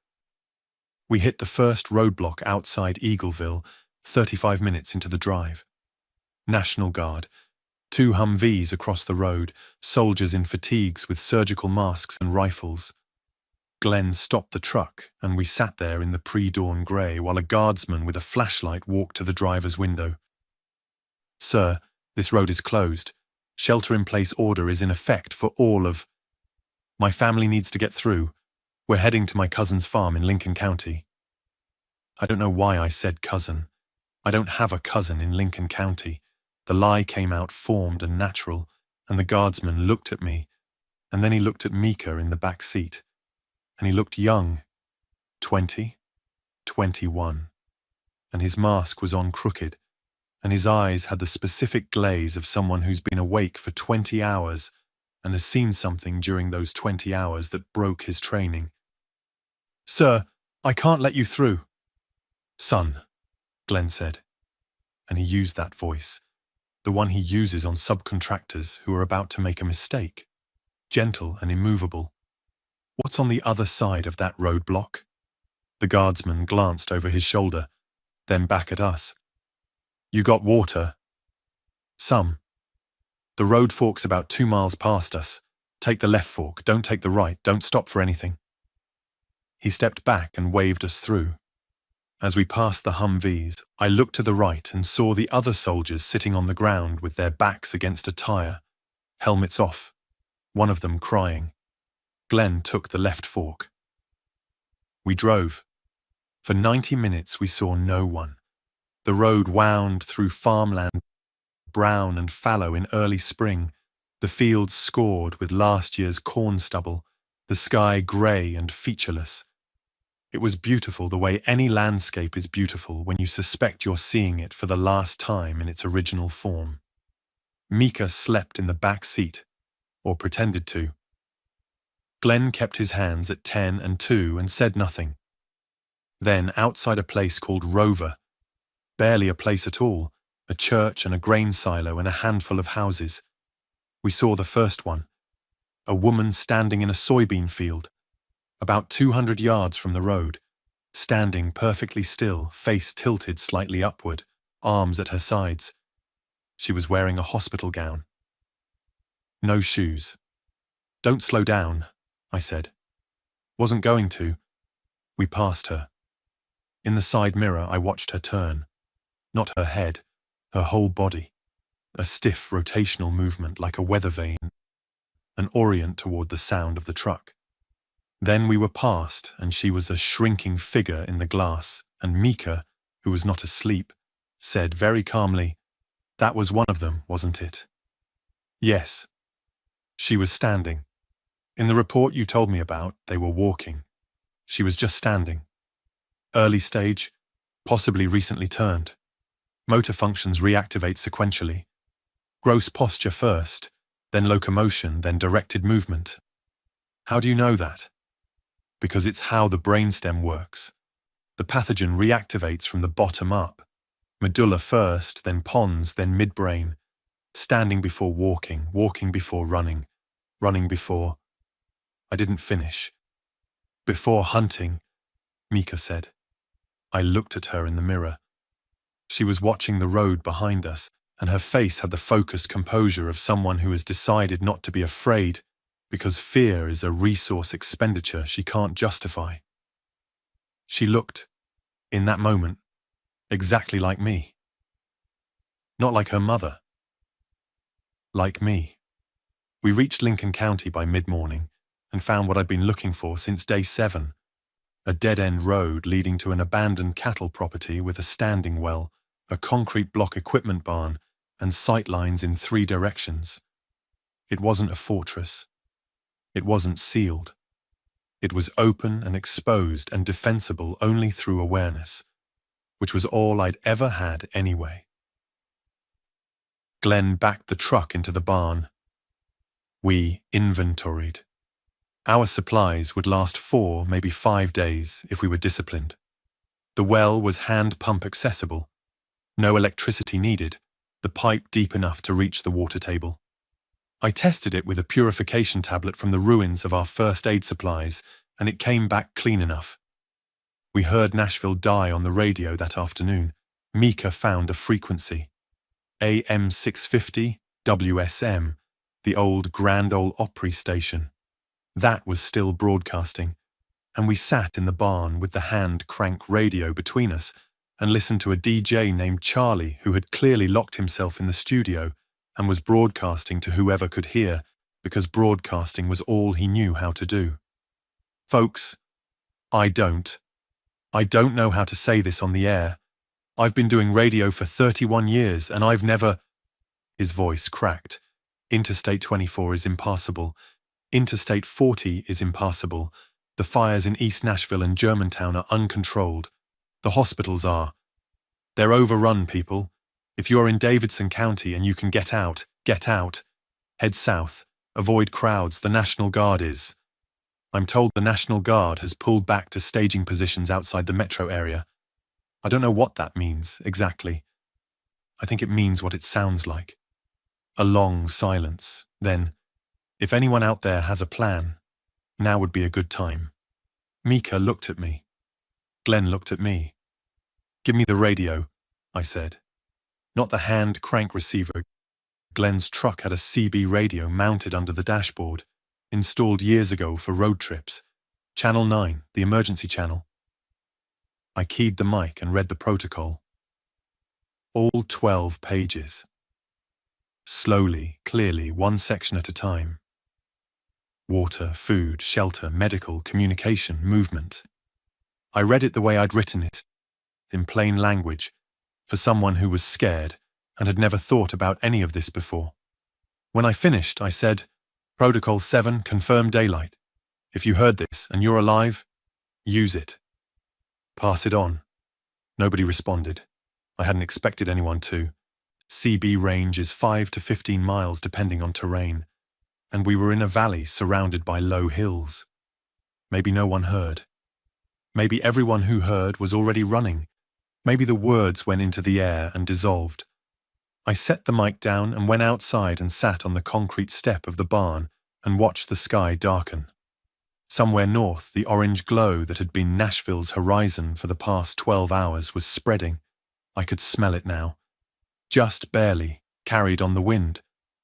Speaker 2: We hit the first roadblock outside Eagleville, 35 minutes into the drive. National Guard, 2 Humvees across the road, soldiers in fatigues with surgical masks and rifles. Glenn stopped the truck, and we sat there in the pre-dawn grey while a guardsman with a flashlight walked to the driver's window. "Sir, this road is closed. Shelter-in-place order is in effect for all of... My family needs to get through. We're heading to my cousin's farm in Lincoln County." I don't know why I said cousin. I don't have a cousin in Lincoln County. The lie came out formed and natural, and the guardsman looked at me, and then he looked at Mika in the back seat. And he looked young, 20, 21, and his mask was on crooked, and his eyes had the specific glaze of someone who's been awake for 20 hours and has seen something during those 20 hours that broke his training. "Sir, I can't let you through." "Son," Glenn said, and he used that voice, the one he uses on subcontractors who are about to make a mistake, gentle and immovable. "What's on the other side of that roadblock?" The guardsman glanced over his shoulder, then back at us. "You got water?" "Some. The road forks about 2 miles past us. Take the left fork, don't take the right, don't stop for anything." He stepped back and waved us through. As we passed the Humvees, I looked to the right and saw the other soldiers sitting on the ground with their backs against a tire, helmets off, one of them crying. Glenn took the left fork. We drove. For 90 minutes we saw no one. The road wound through farmland, brown and fallow in early spring, the fields scored with last year's corn stubble, the sky grey and featureless. It was beautiful the way any landscape is beautiful when you suspect you're seeing it for the last time in its original form. Mika slept in the back seat, or pretended to. Glenn kept his hands at 10 and 2 and said nothing. Then, outside a place called Rover, barely a place at all, a church and a grain silo and a handful of houses, we saw the first one, a woman standing in a soybean field, about 200 yards from the road, standing perfectly still, face tilted slightly upward, arms at her sides. She was wearing a hospital gown. No shoes. "Don't slow down," I said. Wasn't going to. We passed her. In the side mirror, I watched her turn. Not her head, her whole body. A stiff rotational movement like a weather vane, an orient toward the sound of the truck. Then we were past, and she was a shrinking figure in the glass, and Mika, who was not asleep, said very calmly, "That was one of them, wasn't it?" "Yes." She was standing. In the report you told me about, they were walking. She was just standing. Early stage, possibly recently turned. Motor functions reactivate sequentially. Gross posture first, then locomotion, then directed movement. How do you know that? Because it's how the brainstem works. The pathogen reactivates from the bottom up. Medulla first, then pons, then midbrain. Standing before walking, walking before running, running before... I didn't finish. "Before hunting," Mika said. I looked at her in the mirror. She was watching the road behind us, and her face had the focused composure of someone who has decided not to be afraid, because fear is a resource expenditure she can't justify. She looked, in that moment, exactly like me. Not like her mother. Like me. We reached Lincoln County by mid-morning and found what I'd been looking for since day 7, a dead-end road leading to an abandoned cattle property with a standing well, a concrete block equipment barn, and sight lines in 3 directions. It wasn't a fortress. It wasn't sealed. It was open and exposed and defensible only through awareness, which was all I'd ever had anyway. Glenn backed the truck into the barn. We inventoried. Our supplies would last 4, maybe 5 days if we were disciplined. The well was hand pump accessible. No electricity needed, the pipe deep enough to reach the water table. I tested it with a purification tablet from the ruins of our first aid supplies, and it came back clean enough. We heard Nashville die on the radio that afternoon. Mika found a frequency. AM 650, WSM, the old Grand Ole Opry station. That was still broadcasting, and we sat in the barn with the hand crank radio between us and listened to a DJ named Charlie who had clearly locked himself in the studio and was broadcasting to whoever could hear, because broadcasting was all he knew how to do. Folks, I don't know how to say this on the air. I've been doing radio for 31 years and I've never... His voice cracked. Interstate 24 is impassable. Interstate 40 is impassable. The fires in East Nashville and Germantown are uncontrolled. The hospitals are. They're overrun, people. If you're in Davidson County and you can get out, get out. Head south. Avoid crowds. The National Guard is. I'm told the National Guard has pulled back to staging positions outside the metro area. I don't know what that means, exactly. I think it means what it sounds like. A long silence. Then, if anyone out there has a plan, now would be a good time. Mika looked at me. Glenn looked at me. "Give me the radio," I said. Not the hand crank receiver. Glenn's truck had a CB radio mounted under the dashboard, installed years ago for road trips. Channel 9, the emergency channel. I keyed the mic and read the protocol. All 12 pages. Slowly, clearly, one section at a time. Water, food, shelter, medical, communication, movement. I read it the way I'd written it, in plain language, for someone who was scared and had never thought about any of this before. When I finished, I said, Protocol 7, confirm daylight. If you heard this and you're alive, use it. Pass it on. Nobody responded. I hadn't expected anyone to. CB range is 5 to 15 miles depending on terrain, and we were in a valley surrounded by low hills. Maybe no one heard. Maybe everyone who heard was already running. Maybe the words went into the air and dissolved. I set the mic down and went outside and sat on the concrete step of the barn and watched the sky darken. Somewhere north, the orange glow that had been Nashville's horizon for the past 12 hours was spreading. I could smell it now. Just barely, carried on the wind.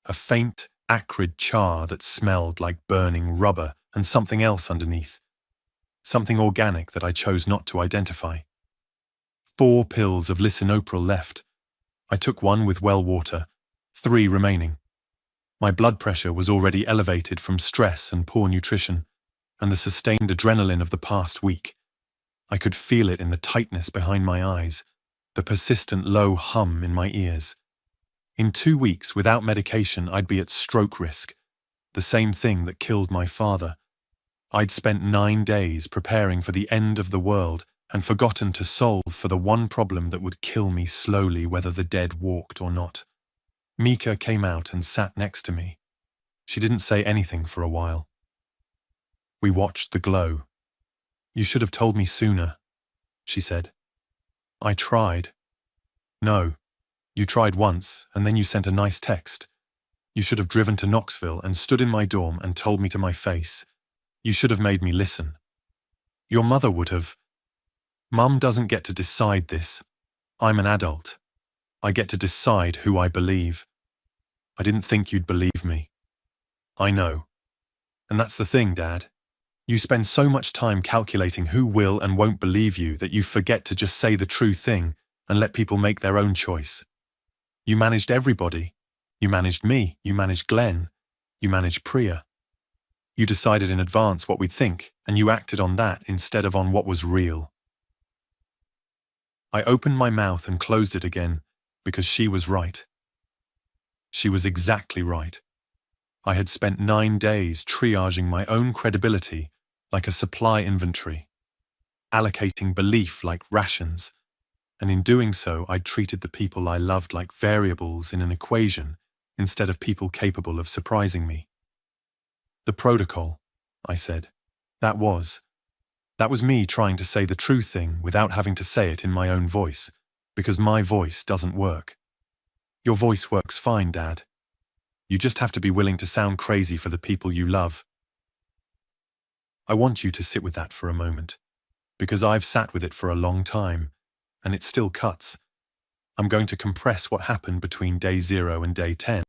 Speaker 2: A faint, acrid char that smelled like burning rubber and something else underneath. Something organic that I chose not to identify. 4 pills of lisinopril left. I took one with well water, 3 remaining. My blood pressure was already elevated from stress and poor nutrition, and the sustained adrenaline of the past week. I could feel it in the tightness behind my eyes, the persistent low hum in my ears. In 2 weeks, without medication, I'd be at stroke risk, the same thing that killed my father. I'd spent 9 days preparing for the end of the world and forgotten to solve for the one problem that would kill me slowly whether the dead walked or not. Mika came out and sat next to me. She didn't say anything for a while. We watched the glow. You should have told me sooner, she said. I tried. No, you tried once and then you sent a nice text. You should have driven to Knoxville and stood in my dorm and told me to my face. You should have made me listen. Your mother would have. Mum doesn't get to decide this. I'm an adult. I get to decide who I believe. I didn't think you'd believe me. I know. And that's the thing, Dad. You spend so much time calculating who will and won't believe you that you forget to just say the true thing and let people make their own choice. You managed everybody. You managed me. You managed Glenn. You managed Priya. You decided in advance what we'd think, and you acted on that instead of on what was real. I opened my mouth and closed it again because she was right. She was exactly right. I had spent 9 days triaging my own credibility like a supply inventory, allocating belief like rations, and in doing so I'd treated the people I loved like variables in an equation instead of people capable of surprising me. The protocol, I said. That was me trying to say the true thing without having to say it in my own voice, because my voice doesn't work. Your voice works fine, Dad. You just have to be willing to sound crazy for the people you love. I want you to sit with that for a moment, because I've sat with it for a long time, and it still cuts. I'm going to compress what happened between day 0 and day 10,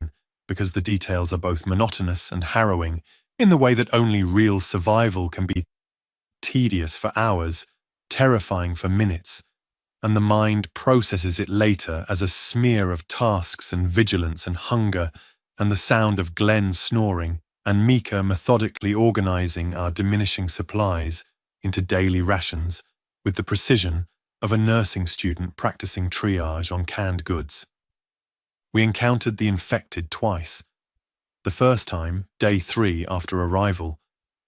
Speaker 2: because the details are both monotonous and harrowing in the way that only real survival can be. Tedious for hours, terrifying for minutes, and the mind processes it later as a smear of tasks and vigilance and hunger, and the sound of Glenn snoring, and Mika methodically organizing our diminishing supplies into daily rations with the precision of a nursing student practicing triage on canned goods. We encountered the infected twice. The first time, day 3 after arrival,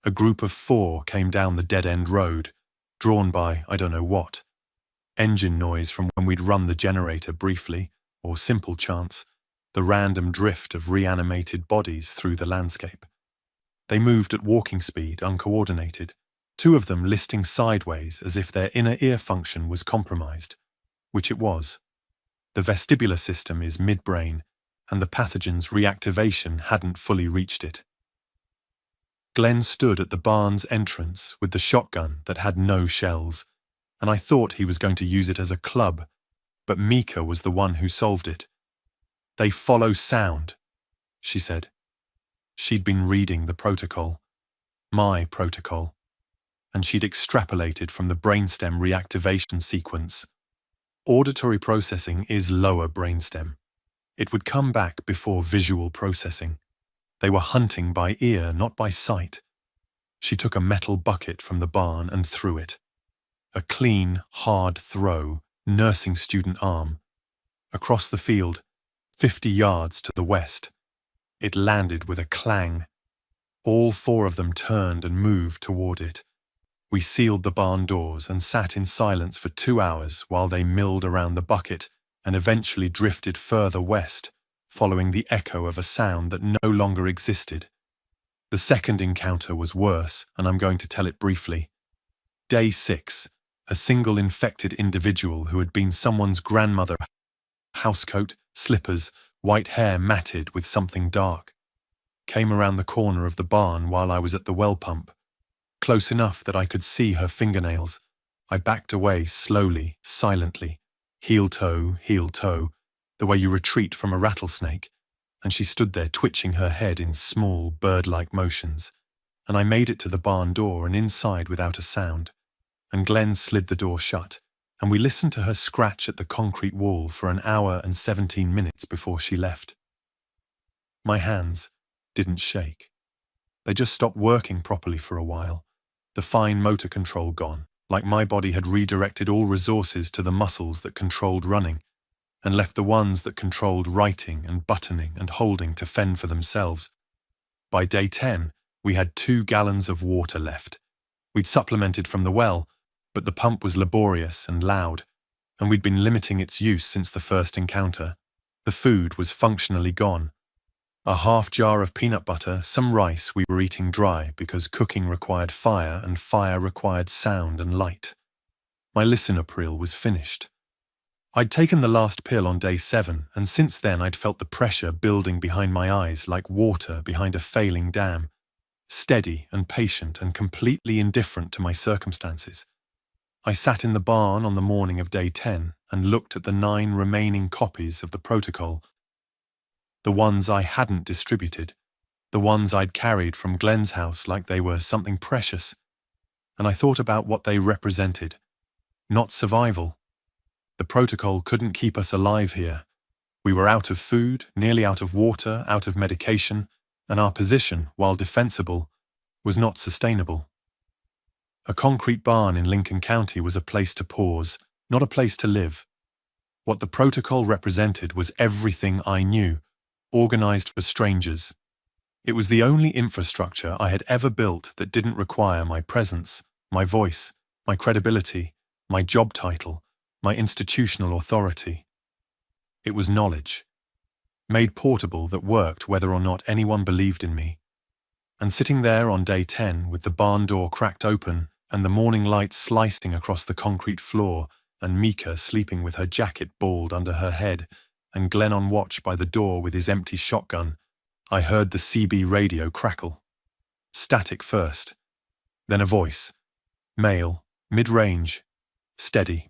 Speaker 2: a group of 4 came down the dead-end road, drawn by I don't know what. Engine noise from when we'd run the generator briefly, or simple chance, the random drift of reanimated bodies through the landscape. They moved at walking speed, uncoordinated, 2 of them listing sideways as if their inner ear function was compromised, which it was. The vestibular system is midbrain, and the pathogen's reactivation hadn't fully reached it. Glenn stood at the barn's entrance with the shotgun that had no shells, and I thought he was going to use it as a club, but Mika was the one who solved it. They follow sound, she said. She'd been reading the protocol. My protocol. and she'd extrapolated from the brainstem reactivation sequence. Auditory processing is lower brainstem. It would come back before visual processing. They were hunting by ear, not by sight. She took a metal bucket from the barn and threw it. A clean, hard throw, nursing student arm. Across the field, 50 yards to the west. It landed with a clang. All four of them turned and moved toward it. We sealed the barn doors and sat in silence for 2 hours while they milled around the bucket and eventually drifted further west, following the echo of a sound that no longer existed. The second encounter was worse, and I'm going to tell it briefly. Day 6, a single infected individual who had been someone's grandmother, housecoat, slippers, white hair matted with something dark, came around the corner of the barn while I was at the well pump. Close enough that I could see her fingernails. I backed away slowly, silently, heel-toe, the way you retreat from a rattlesnake, and she stood there twitching her head in small, bird-like motions, and I made it to the barn door and inside without a sound, and Glenn slid the door shut, and we listened to her scratch at the concrete wall for an hour and 17 minutes before she left. My hands didn't shake. They just stopped working properly for a while, the fine motor control gone, like my body had redirected all resources to the muscles that controlled running, and left the ones that controlled writing and buttoning and holding to fend for themselves. By day 10, we had 2 gallons of water left. We'd supplemented from the well, but the pump was laborious and loud, and we'd been limiting its use since the first encounter. The food was functionally gone. A half jar of peanut butter, some rice we were eating dry because cooking required fire and fire required sound and light. My lisinopril was finished. I'd taken the last pill on day 7, and since then I'd felt the pressure building behind my eyes like water behind a failing dam, steady and patient and completely indifferent to my circumstances. I sat in the barn on the morning of day 10 and looked at the 9 remaining copies of the protocol, the ones I hadn't distributed, the ones I'd carried from Glenn's house like they were something precious, and I thought about what they represented. Not survival. The protocol couldn't keep us alive here. We were out of food, nearly out of water, out of medication, and our position, while defensible, was not sustainable. A concrete barn in Lincoln County was a place to pause, not a place to live. What the protocol represented was everything I knew, organized for strangers. It was the only infrastructure I had ever built that didn't require my presence, my voice, my credibility, my job title, my institutional authority. It was knowledge, made portable that worked whether or not anyone believed in me. And sitting there on day 10 with the barn door cracked open and the morning light slicing across the concrete floor and Mika sleeping with her jacket balled under her head and Glenn on watch by the door with his empty shotgun, I heard the CB radio crackle. Static first, then a voice. Male, mid-range, steady.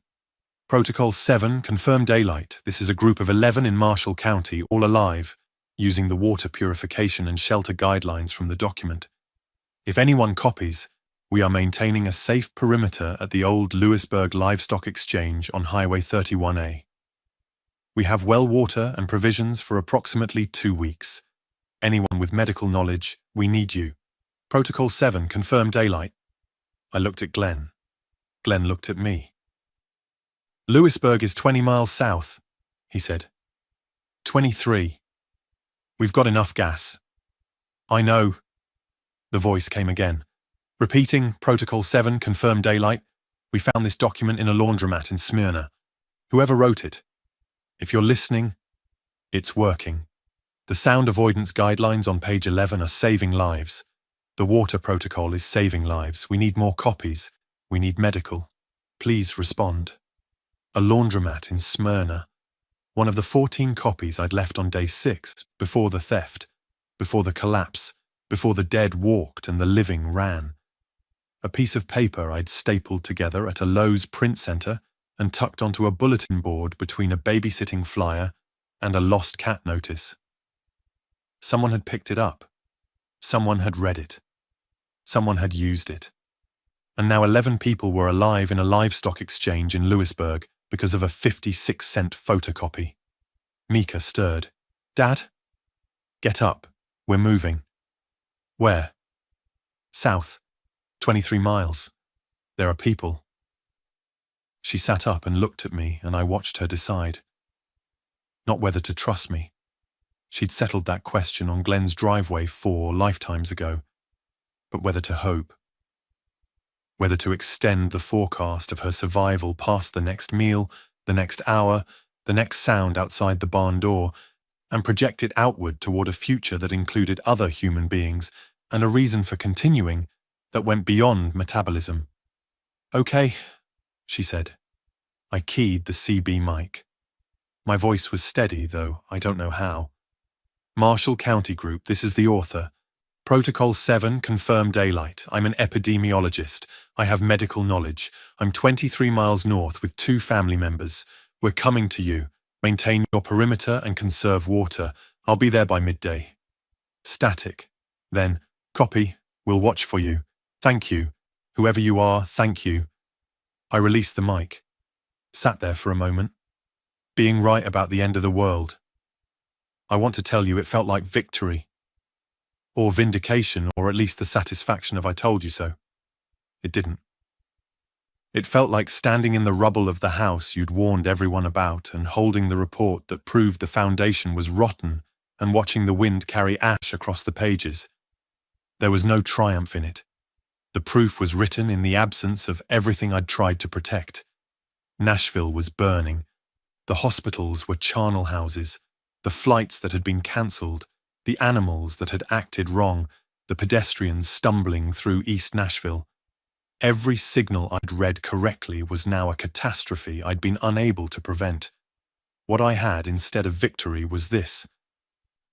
Speaker 2: Protocol 7, confirm daylight. This is a group of 11 in Marshall County, all alive, using the water purification and shelter guidelines from the document. If anyone copies, we are maintaining a safe perimeter at the old Lewisburg Livestock Exchange on Highway 31A. We have well water and provisions for approximately 2 weeks. Anyone with medical knowledge, we need you. Protocol 7, confirm daylight. I looked at Glenn. Glenn looked at me. Lewisburg is 20 miles south, he said. 23. We've got enough gas. I know. The voice came again. Repeating, Protocol 7, confirm daylight. We found this document in a laundromat in Smyrna. Whoever wrote it, if you're listening, it's working. The sound avoidance guidelines on page 11 are saving lives. The water protocol is saving lives. We need more copies. We need medical. Please respond. A laundromat in Smyrna. One of the 14 copies I'd left on day 6, before the theft, before the collapse, before the dead walked and the living ran. A piece of paper I'd stapled together at a Lowe's print center and tucked onto a bulletin board between a babysitting flyer and a lost cat notice. Someone had picked it up. Someone had read it. Someone had used it. And now 11 people were alive in a livestock exchange in Lewisburg because of a 56-cent photocopy. Mika stirred. Dad? Get up. We're moving. Where? South. 23 miles. There are people. She sat up and looked at me, and I watched her decide. Not whether to trust me. She'd settled that question on Glenn's driveway 4 lifetimes ago. But whether to hope. Whether to extend the forecast of her survival past the next meal, the next hour, the next sound outside the barn door, and project it outward toward a future that included other human beings and a reason for continuing that went beyond metabolism. Okay, she said. I keyed the CB mic. My voice was steady, though I don't know how. Marshall County Group, this is the author. Protocol 7, confirm daylight. I'm an epidemiologist. I have medical knowledge. I'm 23 miles north with 2 family members. We're coming to you. Maintain your perimeter and conserve water. I'll be there by midday. Static. Then, copy. We'll watch for you. Thank you. Whoever you are, thank you. I released the mic. Sat there for a moment. Being right about the end of the world. I want to tell you it felt like victory. Or vindication, or at least the satisfaction of I told you so. It didn't. It felt like standing in the rubble of the house you'd warned everyone about and holding the report that proved the foundation was rotten and watching the wind carry ash across the pages. There was no triumph in it. The proof was written in the absence of everything I'd tried to protect. Nashville was burning. The hospitals were charnel houses. The flights that had been cancelled. The animals that had acted wrong. The pedestrians stumbling through East Nashville. Every signal I'd read correctly was now a catastrophe I'd been unable to prevent. What I had instead of victory was this: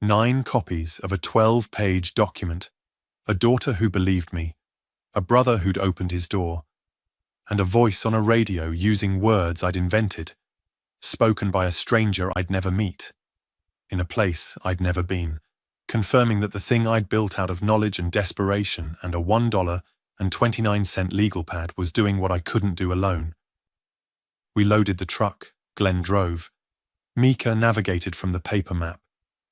Speaker 2: 9 copies of a 12-page document, a daughter who believed me, a brother who'd opened his door, and a voice on a radio using words I'd invented, spoken by a stranger I'd never meet, in a place I'd never been, confirming that the thing I'd built out of knowledge and desperation and a $1.29 legal pad was doing what I couldn't do alone. We loaded the truck. Glenn drove. Mika navigated from the paper map.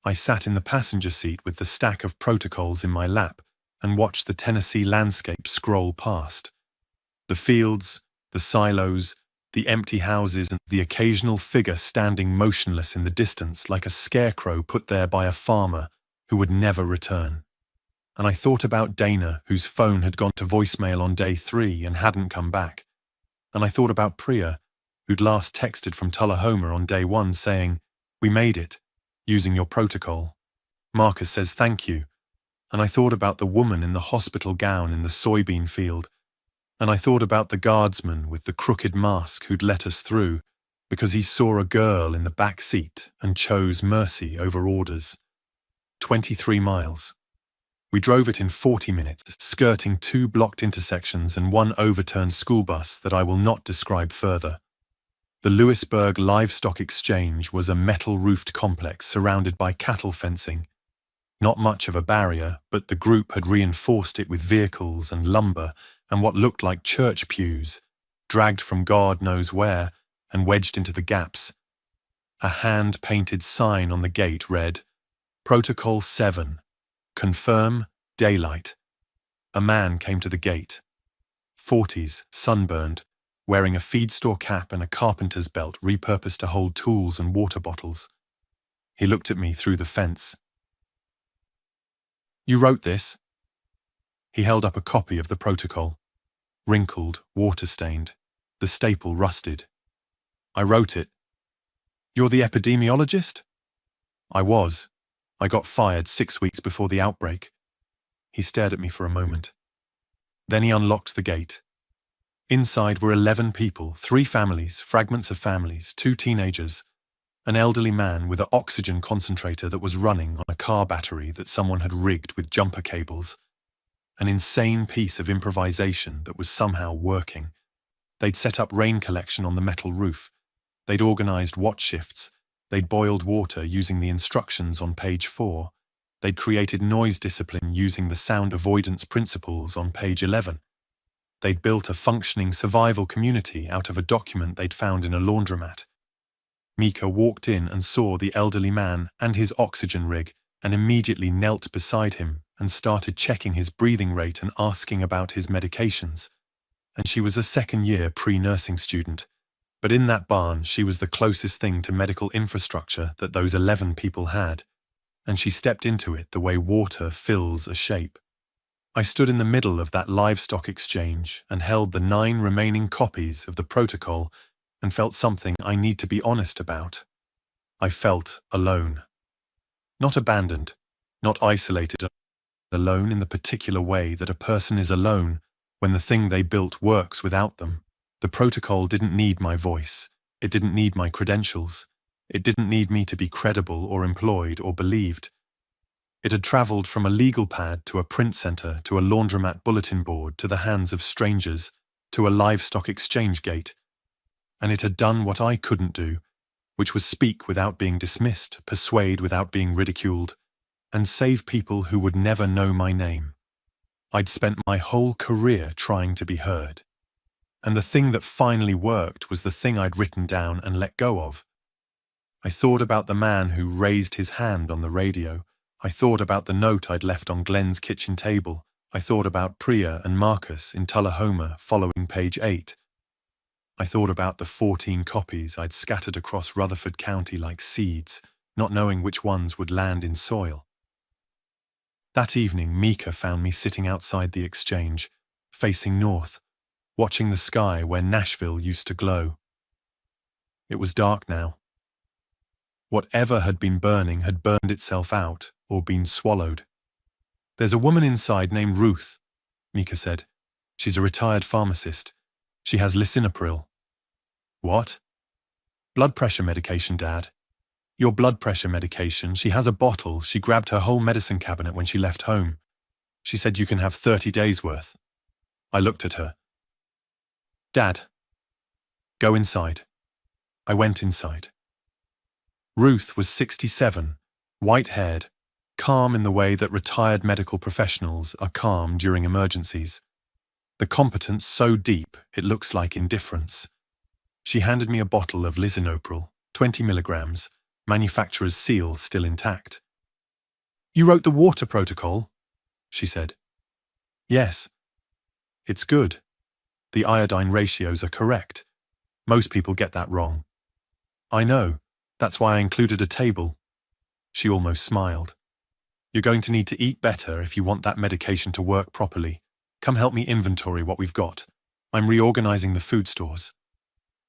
Speaker 2: I sat in the passenger seat with the stack of protocols in my lap and watched the Tennessee landscape scroll past. The fields, the silos, the empty houses, and the occasional figure standing motionless in the distance like a scarecrow put there by a farmer who would never return. And I thought about Dana, whose phone had gone to voicemail on day 3 and hadn't come back. And I thought about Priya, who'd last texted from Tullahoma on day 1 saying, "We made it, using your protocol. Marcus says thank you." And I thought about the woman in the hospital gown in the soybean field. And I thought about the guardsman with the crooked mask who'd let us through because he saw a girl in the back seat and chose mercy over orders. 23 miles. We drove it in 40 minutes, skirting 2 blocked intersections and 1 overturned school bus that I will not describe further. The Lewisburg Livestock Exchange was a metal-roofed complex surrounded by cattle fencing. Not much of a barrier, but the group had reinforced it with vehicles and lumber and what looked like church pews, dragged from God knows where and wedged into the gaps. A hand-painted sign on the gate read, Protocol 7. Confirm daylight. A man came to the gate. 40s, sunburned, wearing a feed store cap and a carpenter's belt repurposed to hold tools and water bottles. He looked at me through the fence. "You wrote this?" He held up a copy of the protocol. Wrinkled, water-stained, the staple rusted. "I wrote it." "You're the epidemiologist?" "I was. I got fired 6 weeks before the outbreak." He stared at me for a moment. Then he unlocked the gate. Inside were 11 people, 3 families, fragments of families, 2 teenagers, an elderly man with an oxygen concentrator that was running on a car battery that someone had rigged with jumper cables, an insane piece of improvisation that was somehow working. They'd set up rain collection on the metal roof. They'd organized watch shifts. They'd boiled water using the instructions on page 4. They'd created noise discipline using the sound avoidance principles on page 11. They'd built a functioning survival community out of a document they'd found in a laundromat. Mika walked in and saw the elderly man and his oxygen rig and immediately knelt beside him and started checking his breathing rate and asking about his medications. And she was a second-year pre-nursing student. But in that barn, she was the closest thing to medical infrastructure that those 11 people had. And she stepped into it the way water fills a shape. I stood in the middle of that livestock exchange and held the 9 remaining copies of the protocol and felt something I need to be honest about. I felt alone. Not abandoned, not isolated, alone in the particular way that a person is alone when the thing they built works without them. The protocol didn't need my voice. It didn't need my credentials. It didn't need me to be credible or employed or believed. It had traveled from a legal pad to a print center to a laundromat bulletin board to the hands of strangers to a livestock exchange gate. And it had done what I couldn't do, which was speak without being dismissed, persuade without being ridiculed, and save people who would never know my name. I'd spent my whole career trying to be heard. And the thing that finally worked was the thing I'd written down and let go of. I thought about the man who raised his hand on the radio. I thought about the note I'd left on Glenn's kitchen table. I thought about Priya and Marcus in Tullahoma following page 8. I thought about the 14 copies I'd scattered across Rutherford County like seeds, not knowing which ones would land in soil. That evening, Mika found me sitting outside the exchange, facing north, watching the sky where Nashville used to glow. It was dark now. Whatever had been burning had burned itself out or been swallowed. "There's a woman inside named Ruth," Mika said. "She's a retired pharmacist. She has lisinopril." "What?" "Blood pressure medication, Dad. Your blood pressure medication. She has a bottle. She grabbed her whole medicine cabinet when she left home. She said you can have 30 days worth." I looked at her. "Dad, go inside." I went inside. Ruth was 67, white-haired, calm in the way that retired medical professionals are calm during emergencies. The competence so deep it looks like indifference. She handed me a bottle of lisinopril, 20 milligrams, manufacturer's seal still intact. "You wrote the water protocol?" she said. "Yes. It's good. The iodine ratios are correct. Most people get that wrong." "I know. That's why I included a table." She almost smiled. "You're going to need to eat better if you want that medication to work properly. Come help me inventory what we've got. I'm reorganizing the food stores."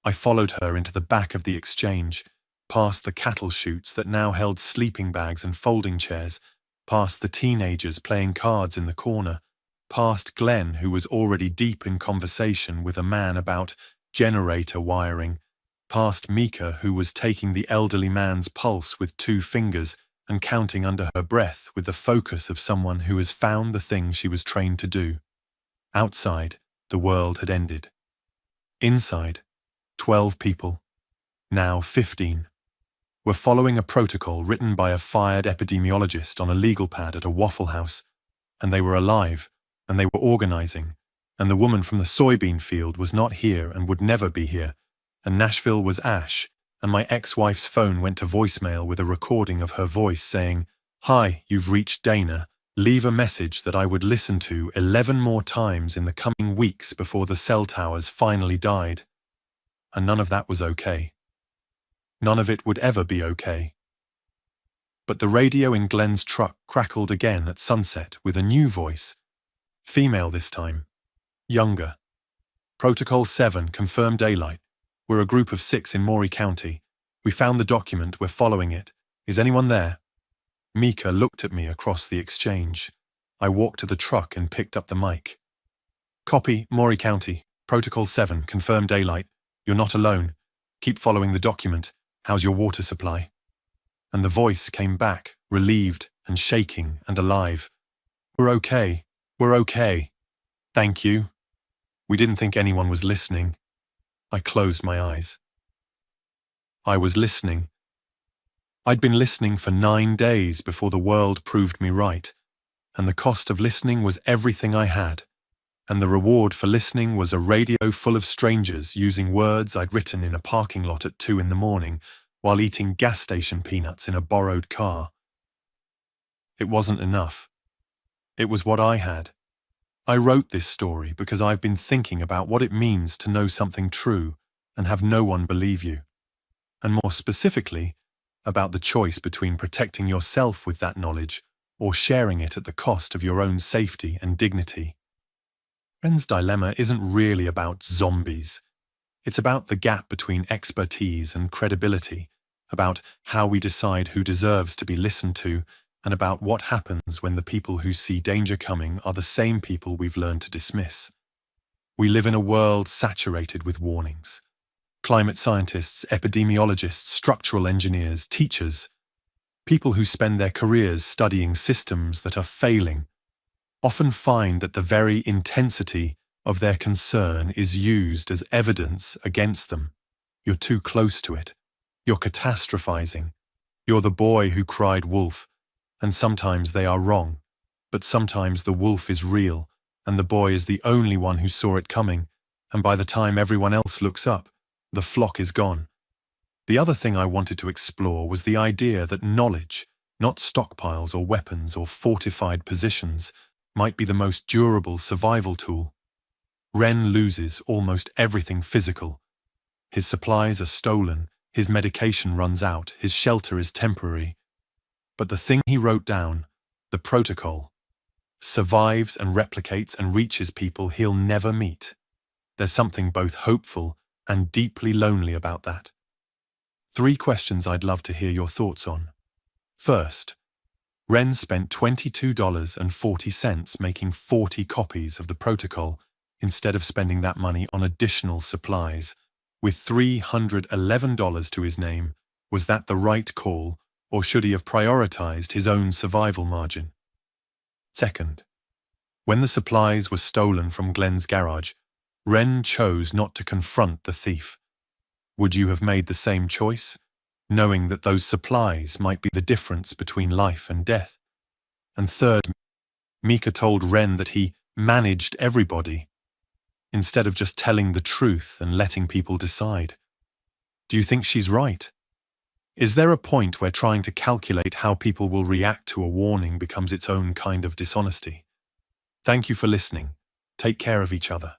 Speaker 2: I followed her into the back of the exchange, past the cattle chutes that now held sleeping bags and folding chairs, past the teenagers playing cards in the corner, past Glenn, who was already deep in conversation with a man about generator wiring, past Mika, who was taking the elderly man's pulse with 2 fingers and counting under her breath with the focus of someone who has found the thing she was trained to do. Outside, the world had ended. Inside, 12 people, now 15, were following a protocol written by a fired epidemiologist on a legal pad at a Waffle House, and they were alive, and they were organizing, and the woman from the soybean field was not here and would never be here, and Nashville was ash, and my ex-wife's phone went to voicemail with a recording of her voice saying, "Hi, you've reached Dana. Leave a message that I would listen to 11 more times in the coming weeks before the cell towers finally died." And none of that was okay. None of it would ever be okay. But the radio in Glenn's truck crackled again at sunset with a new voice. Female this time. Younger. "Protocol 7, confirm daylight. We're a group of 6 in Maury County. We found the document, we're following it. Is anyone there?" Mika looked at me across the exchange. I walked to the truck and picked up the mic. "Copy, Maury County. Protocol 7, confirm daylight. You're not alone. Keep following the document. How's your water supply?" And the voice came back, relieved and shaking and alive. "We're okay. We're okay. Thank you. We didn't think anyone was listening." I closed my eyes. I was listening. I'd been listening for 9 days before the world proved me right, and the cost of listening was everything I had, and the reward for listening was a radio full of strangers using words I'd written in a parking lot at 2 in the morning while eating gas station peanuts in a borrowed car. It wasn't enough. It was what I had. I wrote this story because I've been thinking about what it means to know something true and have no one believe you, and more specifically, about the choice between protecting yourself with that knowledge or sharing it at the cost of your own safety and dignity. Ren's dilemma isn't really about zombies. It's about the gap between expertise and credibility, about how we decide who deserves to be listened to, and about what happens when the people who see danger coming are the same people we've learned to dismiss. We live in a world saturated with warnings. Climate scientists, epidemiologists, structural engineers, teachers, people who spend their careers studying systems that are failing, often find that the very intensity of their concern is used as evidence against them. You're too close to it. You're catastrophizing. You're the boy who cried wolf, and sometimes they are wrong, but sometimes the wolf is real, and the boy is the only one who saw it coming, and by the time everyone else looks up, the flock is gone. The other thing I wanted to explore was the idea that knowledge, not stockpiles or weapons or fortified positions, might be the most durable survival tool. Ren loses almost everything physical. His supplies are stolen, his medication runs out, his shelter is temporary. But the thing he wrote down, the protocol, survives and replicates and reaches people he'll never meet. There's something both hopeful and deeply lonely about that. 3 questions I'd love to hear your thoughts on. First, Ren spent $22.40 making 40 copies of the protocol instead of spending that money on additional supplies. With $311 to his name, was that the right call, or should he have prioritized his own survival margin? Second, when the supplies were stolen from Glenn's garage, Ren chose not to confront the thief. Would you have made the same choice, knowing that those supplies might be the difference between life and death? And third, Mika told Ren that he managed everybody, instead of just telling the truth and letting people decide. Do you think she's right? Is there a point where trying to calculate how people will react to a warning becomes its own kind of dishonesty? Thank you for listening. Take care of each other.